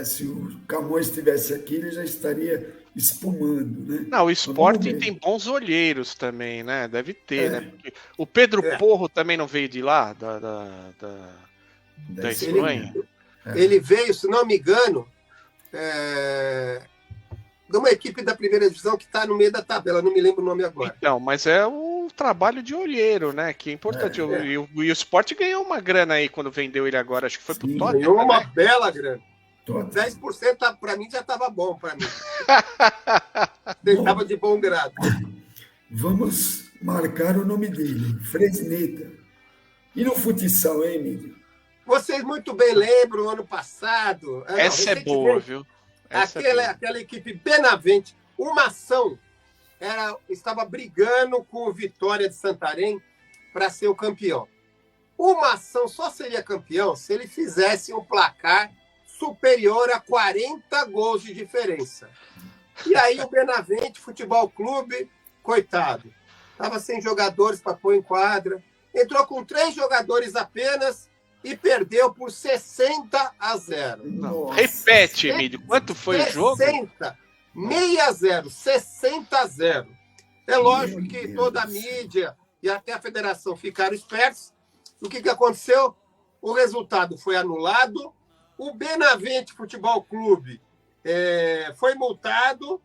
Se o Camões estivesse aqui, ele já estaria espumando, né? Não, o Sporting tem bons olheiros também, né? Deve ter, né? Porque o Pedro Porro também não veio de lá, da Espanha. Ele veio, se não me engano, de uma equipe da primeira divisão que está no meio da tabela, não me lembro o nome agora. Então, mas é o trabalho de olheiro, né? Que é importante. E o Sport ganhou uma grana aí quando vendeu ele agora, acho que foi pro Tottenham. Ganhou uma bela grana. 10% para mim já estava bom para mim. Estava de bom grado. Vamos marcar o nome dele, Fresneda. E no futsal, hein, Emílio? Vocês muito bem lembram, ano passado... Essa é boa, viu? Aquela equipe Benavente, uma ação, estava brigando com o Vitória de Santarém para ser o campeão. Uma ação só seria campeão se ele fizesse um placar superior a 40 gols de diferença. E aí o Benavente Futebol Clube, coitado, estava sem jogadores para pôr em quadra, entrou com 3 jogadores apenas e perdeu por 60-0. Não. Repete, Emílio, quanto foi o jogo? 60, 6-0, 60-0. É lógico que toda a mídia e até a federação ficaram espertos. O que aconteceu? O resultado foi anulado. O Benavente Futebol Clube foi multado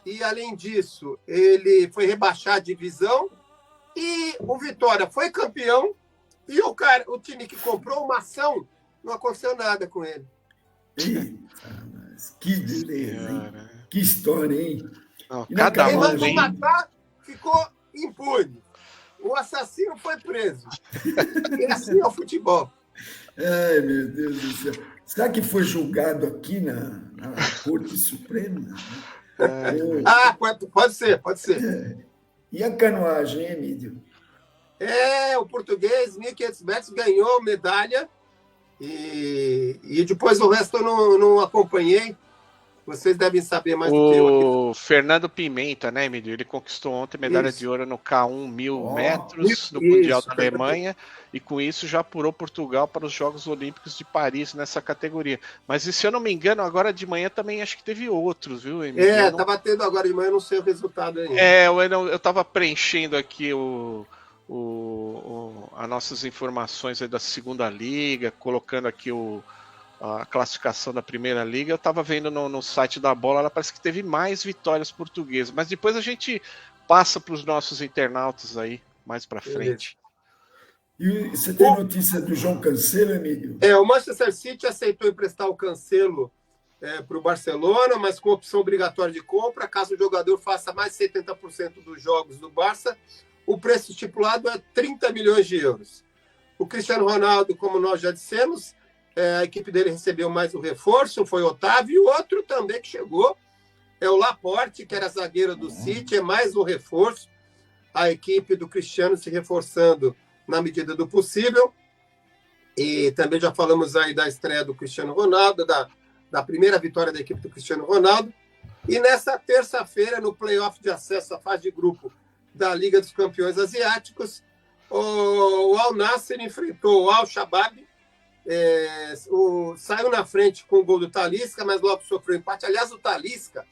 e, além disso, ele foi rebaixado de divisão. E o Vitória foi campeão. E o time que comprou uma ação, não aconteceu nada com ele. Eita, mas que beleza, hein? Que história, hein? Não, E cada Quem um mandou vem... matar ficou impune. O assassino foi preso. E assim é o futebol. Ai, meu Deus do céu. Será que foi julgado aqui na Corte Suprema? Ah, pode ser. E a canoagem, hein, Emílio? O português, 1.500 metros, ganhou medalha. E depois o resto eu não acompanhei. Vocês devem saber mais do que eu. O Fernando Pimenta, né, Emílio? Ele conquistou ontem medalha Isso. de ouro no K1 1000 metros, no Mundial da Alemanha, e com isso já apurou Portugal para os Jogos Olímpicos de Paris nessa categoria. Mas se eu não me engano, agora de manhã também acho que teve outros, viu, Emílio? Estava tendo agora de manhã, eu não sei o resultado ainda. Eu estava preenchendo aqui as nossas informações aí da segunda liga, colocando aqui a classificação da primeira liga. Eu estava vendo no site da Bola, ela parece que teve mais vitórias portuguesas, mas depois a gente passa para os nossos internautas aí, mais para frente. E você tem notícia do João Cancelo, Emílio? O Manchester City aceitou emprestar o Cancelo para o Barcelona, mas com opção obrigatória de compra, caso o jogador faça mais de 70% dos jogos do Barça. O preço estipulado é 30 milhões de euros. O Cristiano Ronaldo, como nós já dissemos, a equipe dele recebeu mais um reforço, foi o Otávio, e o outro também que chegou é o Laporte, que era zagueiro do City, é mais um reforço. A equipe do Cristiano se reforçando na medida do possível. E também já falamos aí da estreia do Cristiano Ronaldo, da primeira vitória da equipe do Cristiano Ronaldo. E nessa terça-feira, no play-off de acesso à fase de grupo da Liga dos Campeões Asiáticos, o Al Nassr enfrentou o Al Shabab, saiu na frente com o gol do Talisca, mas logo sofreu empate. Aliás, o Talisca,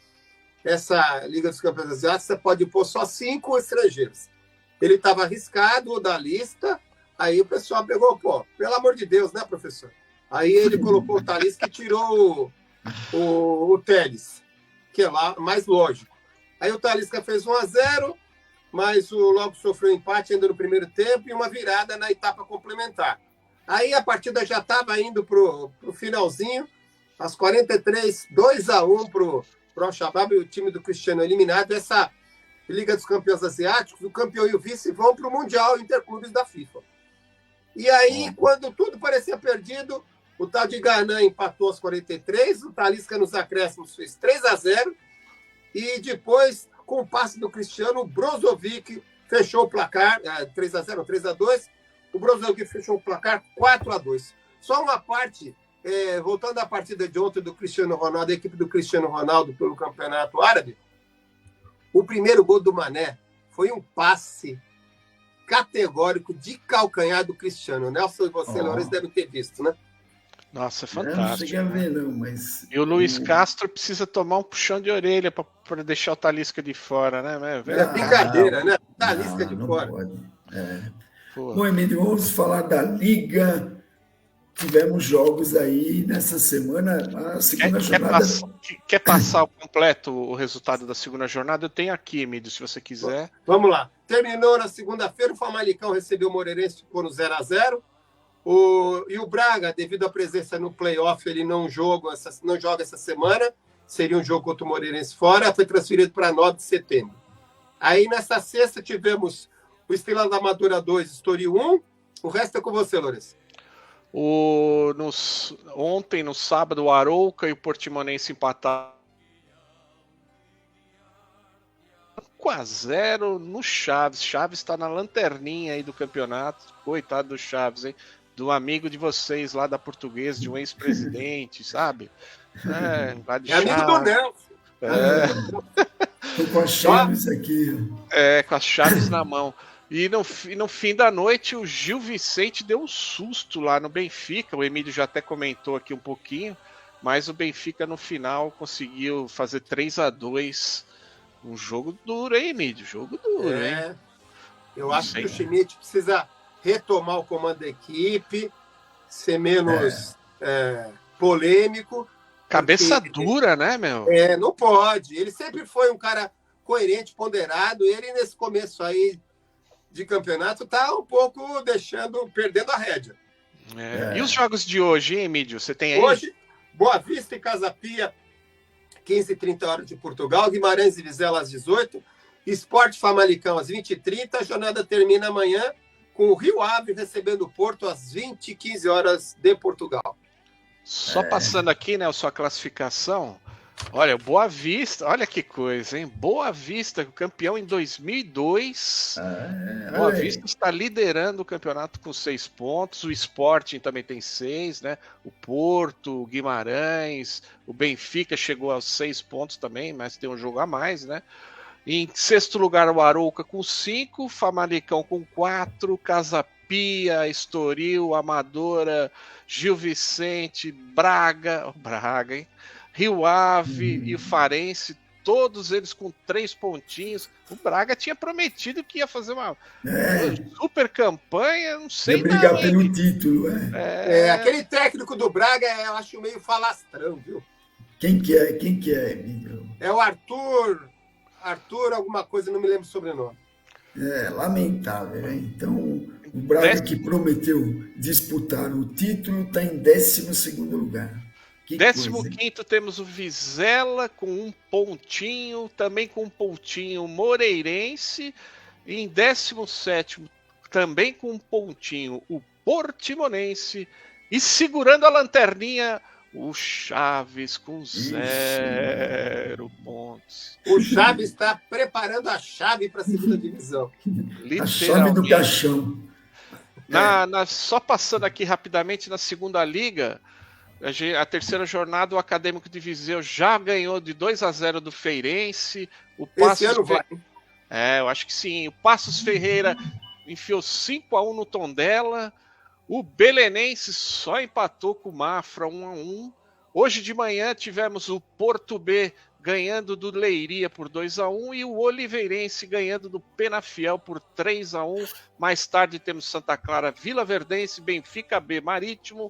essa Liga dos Campeões Asiáticos, você pode pôr só 5 estrangeiros. Ele estava arriscado da lista, aí o pessoal pegou, pelo amor de Deus, né, professor? Aí ele colocou o Talisca e tirou o Teles, que é lá mais lógico. Aí o Talisca fez 1-0, mas logo sofreu empate ainda no primeiro tempo e uma virada na etapa complementar. Aí a partida já estava indo para o finalzinho, às 43, 2-1 para o Al-Shabaab, o time do Cristiano eliminado. Essa Liga dos Campeões Asiáticos, o campeão e o vice vão para o Mundial Interclubes da FIFA. E aí, quando tudo parecia perdido, o tal de Ganan empatou aos 43, o Talisca nos acréscimos fez 3-0, e depois, com o passe do Cristiano, o Brozovic fechou o placar, 3-0, 3-2, o Brozovic fechou o placar 4-2. Só uma parte, voltando à partida de ontem do Cristiano Ronaldo, a equipe do Cristiano Ronaldo pelo Campeonato Árabe, o primeiro gol do Mané foi um passe categórico de calcanhar do Cristiano. Nelson e você, Lourenço, devem ter visto, né? Nossa, é Eu não fantástico. cheguei a ver, não, mas... E o Luiz Castro precisa tomar um puxão de orelha para deixar o Talisca de fora, né? É brincadeira, né? Talisca de fora. Pode. Pô. Bom, Emílio, vamos falar da Liga. Tivemos jogos aí nessa semana, a segunda jornada. Quer passar o completo o resultado da segunda jornada? Eu tenho aqui, Emílio, se você quiser. Vamos lá. Terminou na segunda-feira, o Famalicão recebeu o Moreirense, ficou no 0-0. E o Braga, devido à presença no play-off, ele não joga essa semana. Seria um jogo contra o Moreirense fora. Foi transferido para 9 de setembro. Aí, nessa sexta, tivemos o Estrela da Amadora 2, Estoril 1. O resto é com você, Lourenço. Ontem, no sábado, o Arouca e o Portimonense empataram 1-0 no Chaves. Chaves está na lanterninha aí do campeonato. Coitado do Chaves, hein? Do amigo de vocês lá da Portuguesa, de um ex-presidente, sabe? Lá de Chaves. Amigo do Nelson. Estou com as chaves aqui. Com as chaves na mão. E no fim da noite, o Gil Vicente deu um susto lá no Benfica. O Emílio já até comentou aqui um pouquinho, mas o Benfica no final conseguiu fazer 3-2. Um jogo duro, hein, Emílio? Jogo duro, hein? Eu acho que o Schmidt precisa retomar o comando da equipe, ser menos polêmico. Cabeça dura, né, meu? Não pode. Ele sempre foi um cara coerente, ponderado. Ele, nesse começo aí de campeonato, tá um pouco perdendo a rédea. E os jogos de hoje, hein, Emílio? Você tem aí? Hoje, Boa Vista e Casa Pia, 15h30 de Portugal, Guimarães e Vizela às 18h, Sport Famalicão às 20h30, a jornada termina amanhã com o Rio Ave recebendo o Porto às 20h15 de Portugal. Só passando aqui, né, a sua classificação. Olha, Boa Vista, olha que coisa, hein? Boa Vista, campeão em 2002. Boa Vista está liderando o campeonato com 6 pontos. O Sporting também tem 6, né? O Porto, o Guimarães, o Benfica chegou aos 6 pontos também, mas tem um jogo a mais, né? Em sexto lugar, o Arouca com 5, Famalicão com 4, Casa Pia, Estoril, Amadora, Gil Vicente, Braga, hein? Rio Ave e o Farense, todos eles com 3 pontinhos. O Braga tinha prometido que ia fazer uma super campanha, não sei. Ia brigar pelo título, aquele técnico do Braga, eu acho meio falastrão, viu? Quem que é, Emílio? É o Arthur alguma coisa, não me lembro o sobrenome. Lamentável, hein? Então, o Braga que prometeu disputar o título está em 12º lugar. 15º temos o Vizela com 1 pontinho, também com 1 pontinho Moreirense. E em 17º, também com 1 pontinho, o Portimonense. E segurando a lanterninha, o Chaves com 0 pontos. O Chaves está preparando a chave para a segunda divisão. A chave do caixão. Só passando aqui rapidamente na segunda liga, a terceira jornada, o Acadêmico de Viseu já ganhou de 2-0 do Feirense. Esse ano vai. Eu acho que sim. O Passos Ferreira enfiou 5-1 no Tondela. O Belenense só empatou com o Mafra 1-1. Hoje de manhã tivemos o Porto B ganhando do Leiria por 2-1 e o Oliveirense ganhando do Penafiel por 3-1. Mais tarde temos Santa Clara, Vila Verdense, Benfica B, Marítimo,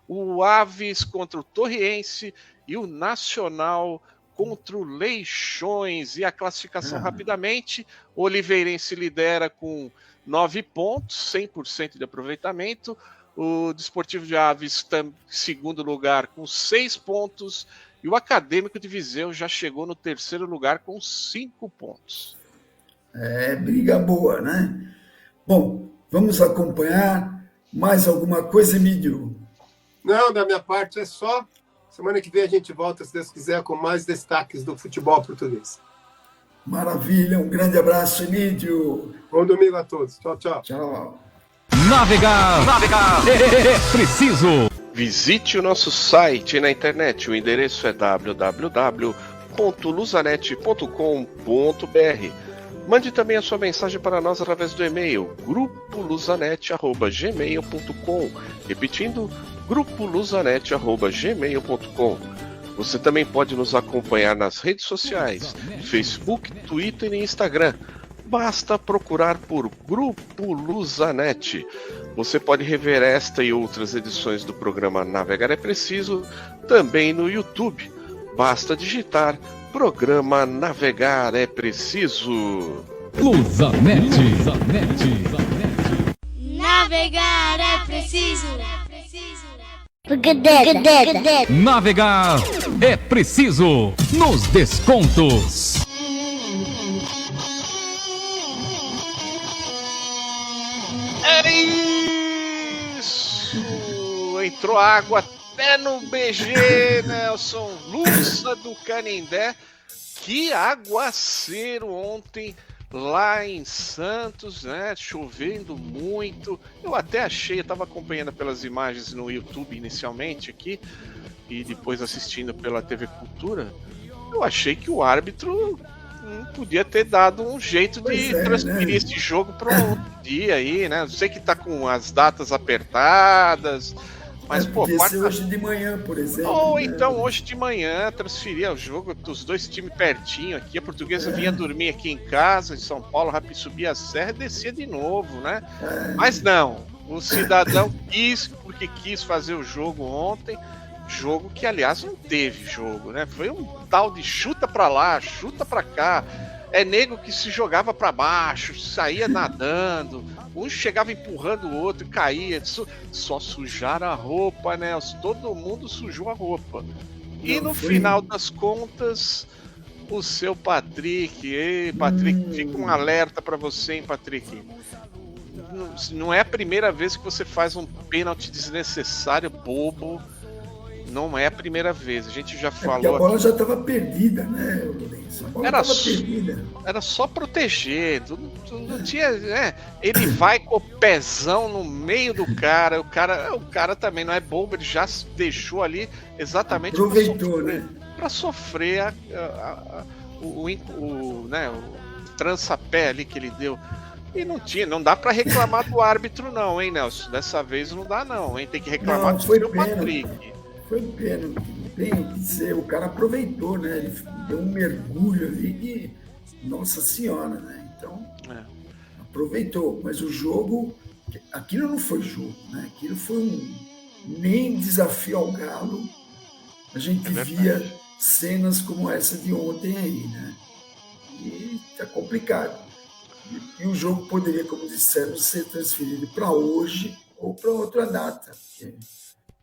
o Aves contra o Torriense e o Nacional contra o Leixões. E a classificação rapidamente, o Oliveirense lidera com 9 pontos, 100% de aproveitamento. O Desportivo de Aves está em segundo lugar com 6 pontos. E o Acadêmico de Viseu já chegou no terceiro lugar com 5 pontos. Briga boa, né? Bom, vamos acompanhar mais alguma coisa, Emílio? Não, da minha parte é só. Semana que vem a gente volta, se Deus quiser, com mais destaques do futebol português. Maravilha, um grande abraço, Emílio. Bom domingo a todos. Tchau, tchau. Tchau. Navegar é preciso. Visite o nosso site na internet. O endereço é www.luzanet.com.br. Mande também a sua mensagem para nós através do e-mail grupoluzanet@gmail.com. Repetindo, grupoluzanet@gmail.com. Você também pode nos acompanhar nas redes sociais, Facebook, Twitter e Instagram. Basta procurar por Grupo Luzanet. Você pode rever esta e outras edições do programa Navegar é Preciso também no YouTube. Basta digitar Programa Navegar é Preciso. Luzanet. Navegar é preciso. Navegar é preciso nos descontos. É isso! Entrou água até no BG, Nelson. Lúcia do Canindé. Que aguaceiro ontem lá em Santos, né? Chovendo muito. Eu até achei, eu estava acompanhando pelas imagens no YouTube inicialmente aqui e depois assistindo pela TV Cultura. Eu achei que o árbitro podia ter dado um jeito Pois de é, transferir né? esse jogo para um outro dia aí, né? Eu sei que tá com as datas apertadas, mas, pô, podia ser quarta... hoje de manhã, por exemplo. Ou né? então hoje de manhã transferir o jogo dos dois times pertinho aqui. A Portuguesa vinha dormir aqui em casa, em São Paulo, rápido subia a serra e descia de novo, né? Mas não, o cidadão quis, porque quis fazer o jogo ontem. Jogo que, aliás, não teve jogo, né? Foi um tal de chuta pra lá, chuta pra cá. É nego que se jogava pra baixo, saía nadando. Um chegava empurrando o outro, caía. Só sujaram a roupa, né? Todo mundo sujou a roupa. E no final das contas, o seu Patrick... Ei, Patrick, fica um alerta pra você, hein, Patrick? Não é a primeira vez que você faz um pênalti desnecessário, bobo. Não é a primeira vez, a gente já falou. A bola já estava perdida, né, Lourenço? A bola estava perdida. Era só proteger, não tinha. Né? Ele vai com o pezão no meio do cara. O cara também não é bobo, ele já deixou ali exatamente para sofrer o trança-pé ali que ele deu. E não dá para reclamar do árbitro, não, hein, Nelson? Dessa vez não dá, não, hein? Tem que reclamar do seu Patrick. Foi pênalti, tem que ser. O cara aproveitou, né? Ele deu um mergulho ali que, nossa senhora, né? Então, aproveitou. Mas o jogo, aquilo não foi jogo, né? Aquilo foi nem desafio ao Galo. A gente via cenas como essa de ontem aí, né? E tá complicado. E o jogo poderia, como dissemos, ser transferido para hoje ou para outra data. Porque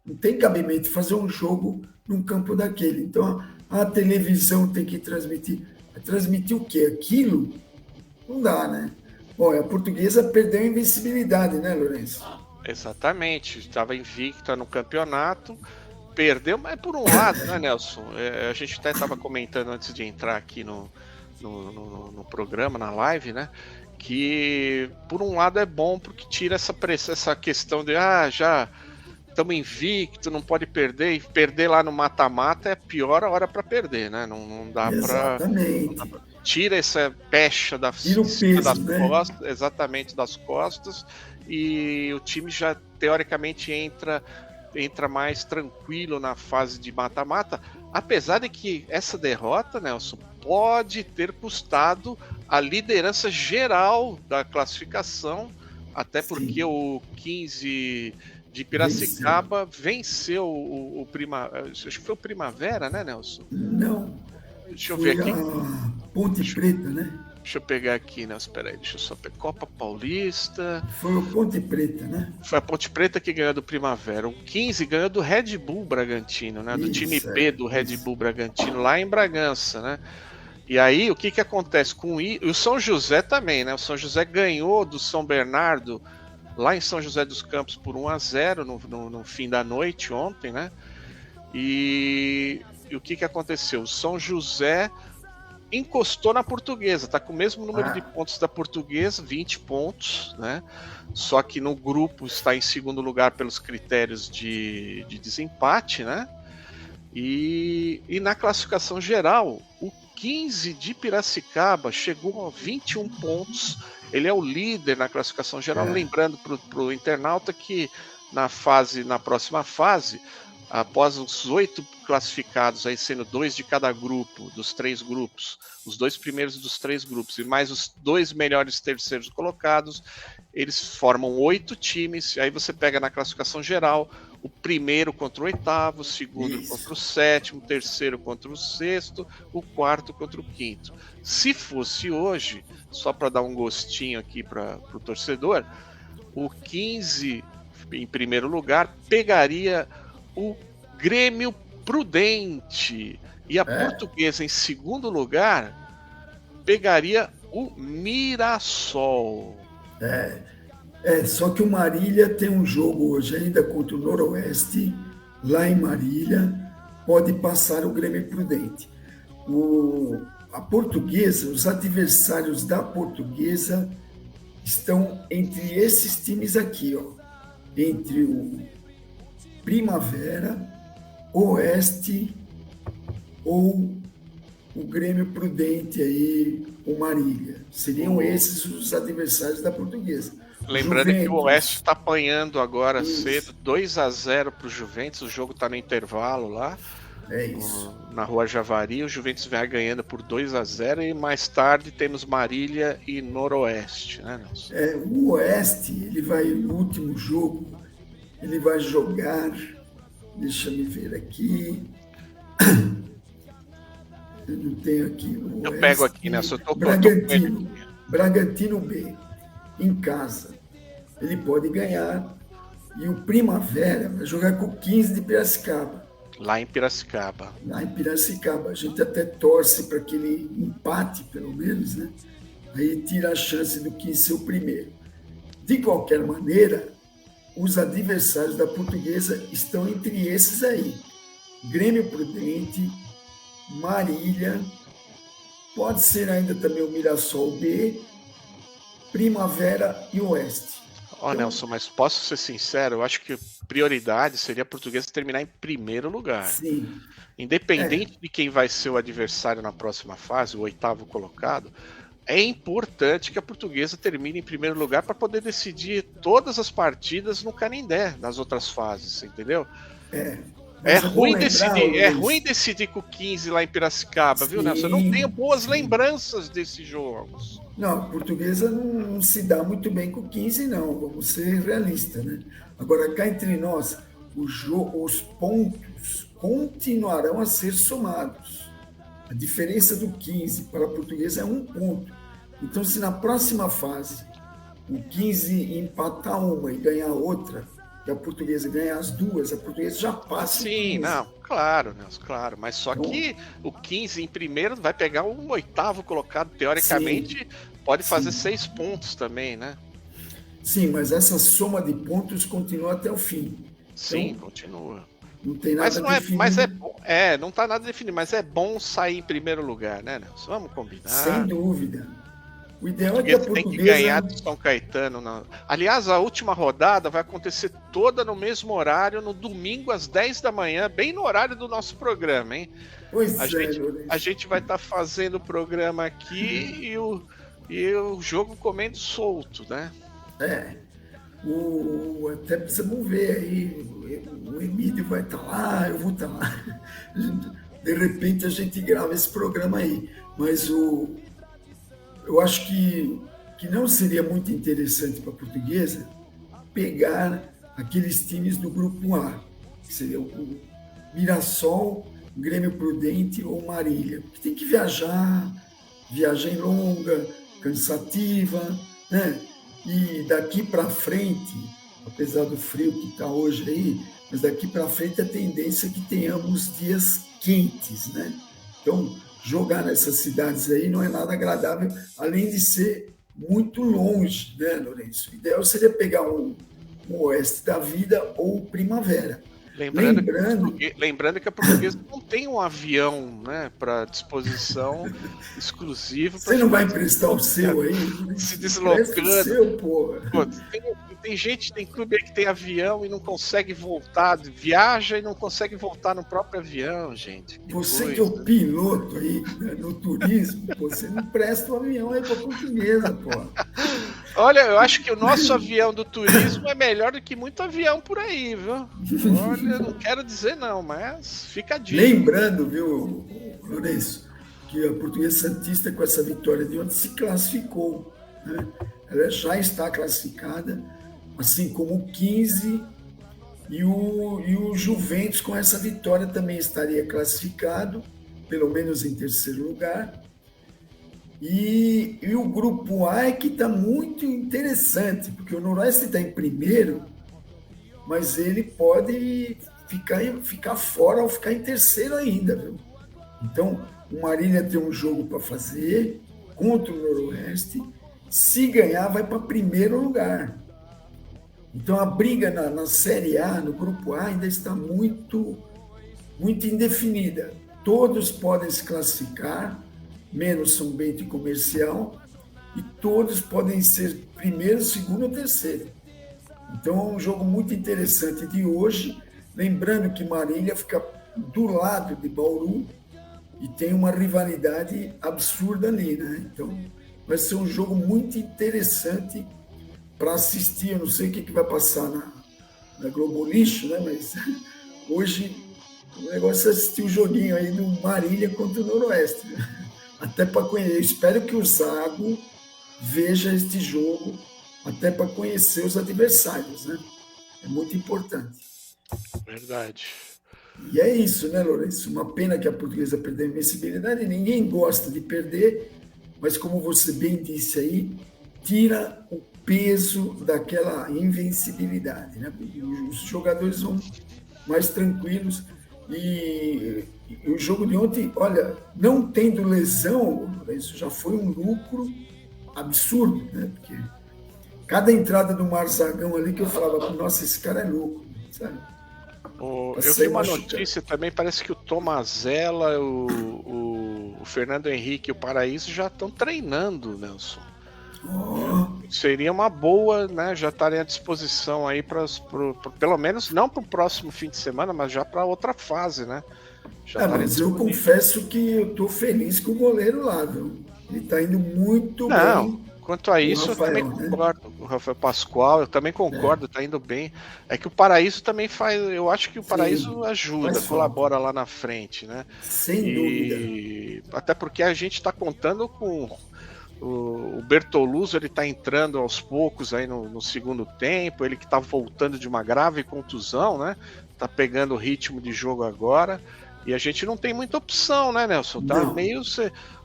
não tem cabimento fazer um jogo num campo daquele. Então, a televisão tem que transmitir. Transmitir o quê? Aquilo? Não dá, né? Bom, a Portuguesa perdeu a invencibilidade, né, Lourenço? Exatamente. Estava invicta no campeonato. Perdeu, mas por um lado, né, Nelson? A gente até estava comentando antes de entrar aqui no programa, na live, né? Que, por um lado, é bom porque tira essa questão de já... Estamos invicto, não pode perder. E perder lá no mata-mata é a pior hora para perder, né? Não dá para. Tira essa pecha das costas, exatamente das costas, e o time já teoricamente entra mais tranquilo na fase de mata-mata. Apesar de que essa derrota, Nelson, pode ter custado a liderança geral da classificação, até porque o 15 de Piracicaba venceu o acho que foi o Primavera, né, Nelson? Não. Deixa eu ver aqui. Ponte Preta, né? Deixa eu pegar aqui, Nelson. Peraí, deixa eu só pegar. Copa Paulista. Foi o Ponte Preta, né? Foi a Ponte Preta que ganhou do Primavera. O 15 ganhou do Red Bull Bragantino, né? Do time B do Red Bull Bragantino, lá em Bragança, né? E aí, o que acontece com o São José também, né? O São José ganhou do São Bernardo lá em São José dos Campos por 1-0 no fim da noite ontem, né? E o que aconteceu? O São José encostou na Portuguesa, tá com o mesmo número de pontos da Portuguesa, 20 pontos, né? Só que no grupo está em segundo lugar pelos critérios de desempate, né? E na classificação geral, o 15 de Piracicaba chegou a 21 pontos. Ele é o líder na classificação geral, lembrando para o internauta que na próxima fase, após os 8 classificados, aí sendo 2 de cada grupo, dos 3 grupos, os 2 primeiros dos 3 grupos, e mais os 2 melhores terceiros colocados, eles formam 8 times, e aí você pega na classificação geral, o primeiro contra o oitavo, o segundo contra o sétimo, o terceiro contra o sexto, o quarto contra o quinto. Se fosse hoje, só para dar um gostinho aqui para o torcedor, o 15, em primeiro lugar, pegaria o Grêmio Prudente, e a Portuguesa, em segundo lugar, pegaria o Mirassol. Só que o Marília tem um jogo hoje ainda contra o Noroeste, lá em Marília, pode passar o Grêmio Prudente. A Portuguesa, os adversários da Portuguesa estão entre esses times aqui, ó, entre o Primavera, Oeste ou o Grêmio Prudente aí, o Marília. Seriam esses os adversários da Portuguesa. Lembrando que o Juventus. Oeste está apanhando agora Isso. cedo, 2-0 para o Juventus, o jogo está no intervalo lá, É isso. na Rua Javari, o Juventus vai ganhando por 2-0 e mais tarde temos Marília e Noroeste, né, Nelson? O Oeste, ele vai, no último jogo, ele vai jogar, deixa eu ver aqui, eu não tenho aqui o Eu Oeste, pego aqui, né? Eu tô Bragantino B, em casa, ele pode ganhar, e o Primavera vai jogar com o 15 de Piracicaba. Lá em Piracicaba. Lá em Piracicaba, a gente até torce para que ele empate, pelo menos, né? Aí tira a chance do 15 ser o primeiro. De qualquer maneira, os adversários da Portuguesa estão entre esses aí. Grêmio Prudente, Marília, pode ser ainda também o Mirassol B, Primavera e Oeste. Nelson, mas posso ser sincero, eu acho que prioridade seria a Portuguesa terminar em primeiro lugar. Sim. Independente de quem vai ser o adversário na próxima fase, o 8º colocado, é importante que a Portuguesa termine em primeiro lugar para poder decidir todas as partidas no Canindé, nas outras fases, entendeu? É ruim decidir com o 15 lá em Piracicaba, viu, Nelson? Eu não tenho boas lembranças desses jogos. Não, a Portuguesa não se dá muito bem com o 15, não. Vamos ser realistas, né? Agora, cá entre nós, os pontos continuarão a ser somados. A diferença do 15 para a Portuguesa é 1 ponto. Então, se na próxima fase o 15 empatar uma e ganhar outra, e a Portuguesa ganhar as duas, a Portuguesa já passa. Sim, não, claro, Nelson, claro. Mas só que o 15 em primeiro vai pegar um 8º colocado, teoricamente, pode fazer 6 pontos também, né? Sim, mas essa soma de pontos continua até o fim. Sim, então, continua. Não tem nada definido. Não tá nada definido, mas é bom sair em primeiro lugar, né, Nelson? Vamos combinar. Sem dúvida. O ideal é que a Portuguesa... tem que ganhar do São Caetano. Aliás, a última rodada vai acontecer toda no mesmo horário, no domingo às 10 da manhã, bem no horário do nosso programa, hein? Pois a gente vai estar fazendo o programa aqui e o jogo comendo solto, né? Até precisamos ver aí, o Emílio vai estar lá, eu vou estar lá. De repente a gente grava esse programa aí. Mas eu acho que não seria muito interessante para a Portuguesa pegar aqueles times do Grupo A, que seria o Mirassol, Grêmio Prudente ou Marília, que tem que viagem longa, cansativa, né? E daqui para frente, apesar do frio que está hoje aí, mas daqui para frente a tendência é que tenhamos dias quentes, né? Então, jogar nessas cidades aí não é nada agradável, além de ser muito longe, né, Lourenço? O ideal seria pegar um Oeste da Vida ou Primavera. Lembrando que a Portuguesa não tem um avião, né, para disposição exclusivo. Você não vai emprestar o seu aí? Se deslocando. O seu, porra. Pô, tem clube aí que tem avião e não consegue voltar, viaja e não consegue voltar no próprio avião, gente. Você que é o piloto aí, né, no turismo, você não presta o avião aí para a Portuguesa, porra. Olha, eu acho que o nosso avião do turismo é melhor do que muito avião por aí, viu? Olha, não quero dizer não, mas fica a dica. Lembrando, viu, Lourenço, que a Portuguesa Santista, com essa vitória de ontem, se classificou, né? Ela já está classificada, assim como o 15 e o Juventus, com essa vitória, também estaria classificado, pelo menos em terceiro lugar. E o Grupo A é que está muito interessante, porque o Noroeste está em primeiro, mas ele pode ficar fora ou ficar em terceiro ainda, viu? Então, o Marília tem um jogo para fazer contra o Noroeste. Se ganhar, vai para primeiro lugar. Então, a briga na Série A, no Grupo A, ainda está muito, muito indefinida. Todos podem se classificar, menos São Bento e Comercial, e todos podem ser primeiro, segundo ou terceiro. Então é um jogo muito interessante de hoje, lembrando que Marília fica do lado de Bauru e tem uma rivalidade absurda ali, né? Então, vai ser um jogo muito interessante para assistir. Eu não sei o que vai passar na Globo Lixo, né? Mas hoje o negócio é assistir o joguinho aí do Marília contra o Noroeste. Né? Até para conhecer. Eu espero que o Zago veja este jogo, até para conhecer os adversários, né? É muito importante. Verdade. E é isso, né, Lourenço? Uma pena que a Portuguesa perdeu a invencibilidade. Ninguém gosta de perder, mas como você bem disse aí, tira o peso daquela invencibilidade, né? Os jogadores vão mais tranquilos. E o jogo de ontem, olha, não tendo lesão, isso já foi um lucro absurdo, né? Porque cada entrada do Marzagão ali que eu falava, nossa, esse cara é louco, sabe? Eu vi uma notícia também, parece que o Tomazella, o Fernando Henrique e o Paraíso já estão treinando, Nelson. Seria uma boa, né? Já estarem à disposição aí pelo menos não para o próximo fim de semana, mas já para outra fase, né? Mas eu confesso que eu estou feliz com o goleiro lá, viu? Ele está indo muito bem. Quanto a isso, Rafael, eu também concordo. O Rafael Pascoal, eu também concordo, tá indo bem. É que o Paraíso também faz. Eu acho que o Paraíso ajuda, colabora lá na frente, né? Sem dúvida. Até porque a gente está contando com. O Bertoluso, ele tá entrando aos poucos aí no segundo tempo, ele que tá voltando de uma grave contusão, né? Tá pegando o ritmo de jogo agora. E a gente não tem muita opção, né, Nelson? Tá meio.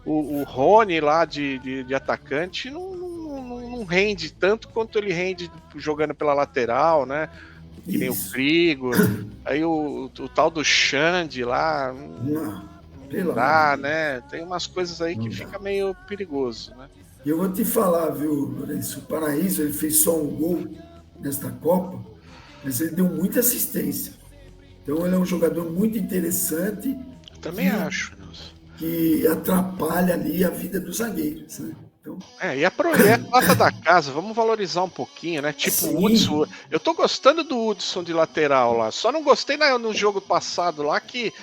O Rony lá de atacante não rende tanto quanto ele rende jogando pela lateral, né? Que nem o Frigo. Aí o tal do Xande lá. Não dá, né? Tem umas coisas aí que fica meio perigoso, né? Eu vou te falar, viu, Lourenço? O Paraíso, ele fez só um gol nesta Copa, mas ele deu muita assistência. Então ele é um jogador muito interessante. Eu também acho, Nelson. Que atrapalha ali a vida dos zagueiros, né? Então... e a prata da casa, vamos valorizar um pouquinho, né? Tipo o Hudson. Eu tô gostando do Hudson de lateral lá. Só não gostei no jogo passado lá que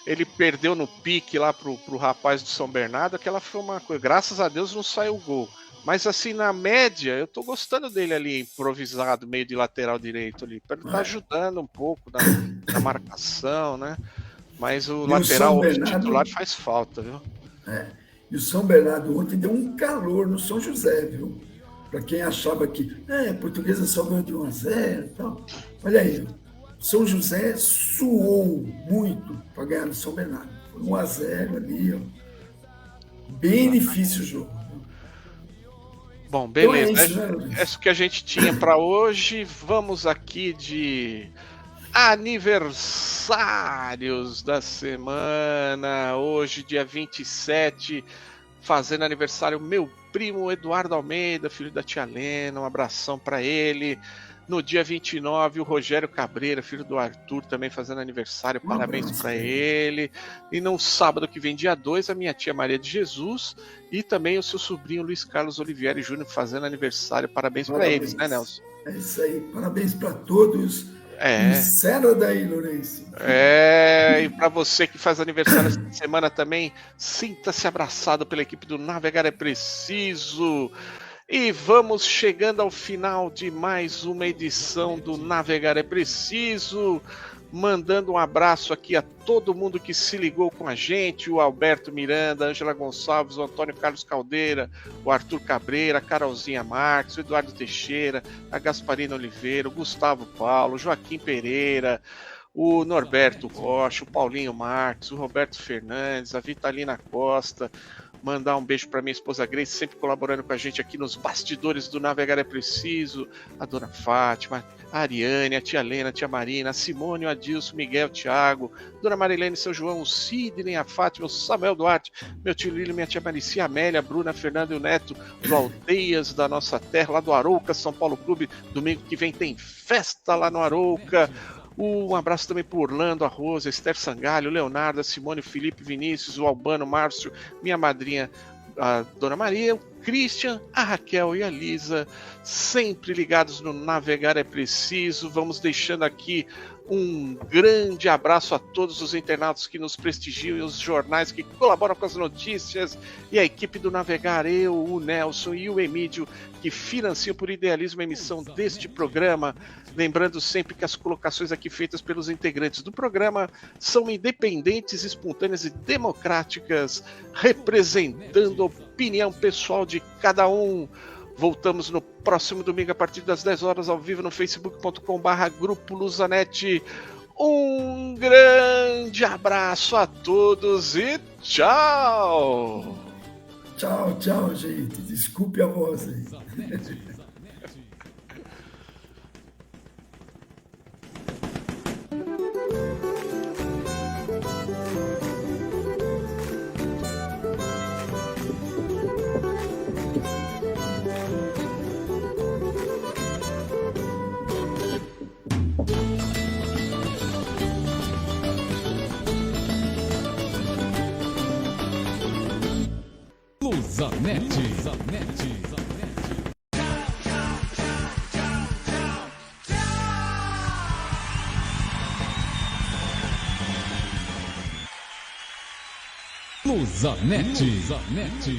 ele perdeu no pique lá pro rapaz do São Bernardo. Aquela foi uma coisa. Graças a Deus não saiu o gol. Mas assim, na média, eu tô gostando dele ali improvisado, meio de lateral direito ali. Ele tá ajudando um pouco na marcação, né? Mas o lateral titular faz falta, viu? E o São Bernardo ontem deu um calor no São José, viu? Para quem achava que a Portuguesa só ganhou de 1-0 e tal. Olha aí, São José suou muito para ganhar no São Bernardo. Foi 1-0 ali, ó. Bem difícil o jogo. Bom, beleza. Então é isso que a gente tinha para hoje. Vamos aqui de aniversários da semana. Hoje, dia 27, fazendo aniversário, meu primo Eduardo Almeida, filho da tia Lena. Um abração para ele. No dia 29, o Rogério Cabreira, filho do Arthur, também fazendo aniversário. Parabéns para ele. E no sábado que vem, dia 2, a minha tia Maria de Jesus e também o seu sobrinho Luiz Carlos Olivieri Júnior fazendo aniversário. Parabéns para eles, né, Nelson? É isso aí. Parabéns para todos. Serra daí, Lourenço. E para você que faz aniversário essa semana também, sinta-se abraçado pela equipe do Navegar é Preciso. E vamos chegando ao final de mais uma edição do Navegar é Preciso, mandando um abraço aqui a todo mundo que se ligou com a gente, o Alberto Miranda, a Ângela Gonçalves, o Antônio Carlos Caldeira, o Arthur Cabreira, a Carolzinha Marques, o Eduardo Teixeira, a Gasparina Oliveira, o Gustavo Paulo, o Joaquim Pereira, o Norberto Rocha, o Paulinho Marques, o Roberto Fernandes, a Vitalina Costa. Mandar um beijo para minha esposa Grace, sempre colaborando com a gente aqui nos bastidores do Navegar é Preciso, a dona Fátima, a Ariane, a tia Lena, a tia Marina, a Simone, o Adilson, o Miguel, o Thiago, dona Marilene, seu João, o Sidney, a Fátima, o Samuel Duarte, meu tio Lílio, minha tia Maricia, a Amélia, a Bruna, a Fernanda e o Neto, do Aldeias da nossa terra, lá do Arouca, São Paulo Clube. Domingo que vem tem festa lá no Arouca. Um abraço também para Orlando, a Rosa, a Esther Sangalho, o Leonardo, a Simone, o Felipe Vinícius, o Albano, o Márcio, minha madrinha, a Dona Maria, o Christian, a Raquel e a Lisa, sempre ligados no Navegar é Preciso. Vamos deixando aqui Um grande abraço a todos os internautas que nos prestigiam e os jornais que colaboram com as notícias e a equipe do Navegar, eu, o Nelson e o Emídio, que financiam por idealismo a emissão deste programa. Lembrando sempre que as colocações aqui feitas pelos integrantes do programa são independentes, espontâneas e democráticas, representando a opinião pessoal de cada um. Voltamos no próximo domingo a partir das 10 horas ao vivo no facebook.com/Grupo Luzanet. Um grande abraço a todos e tchau! Tchau, tchau, gente. Desculpe a voz aí. Luzanet. Luzanet.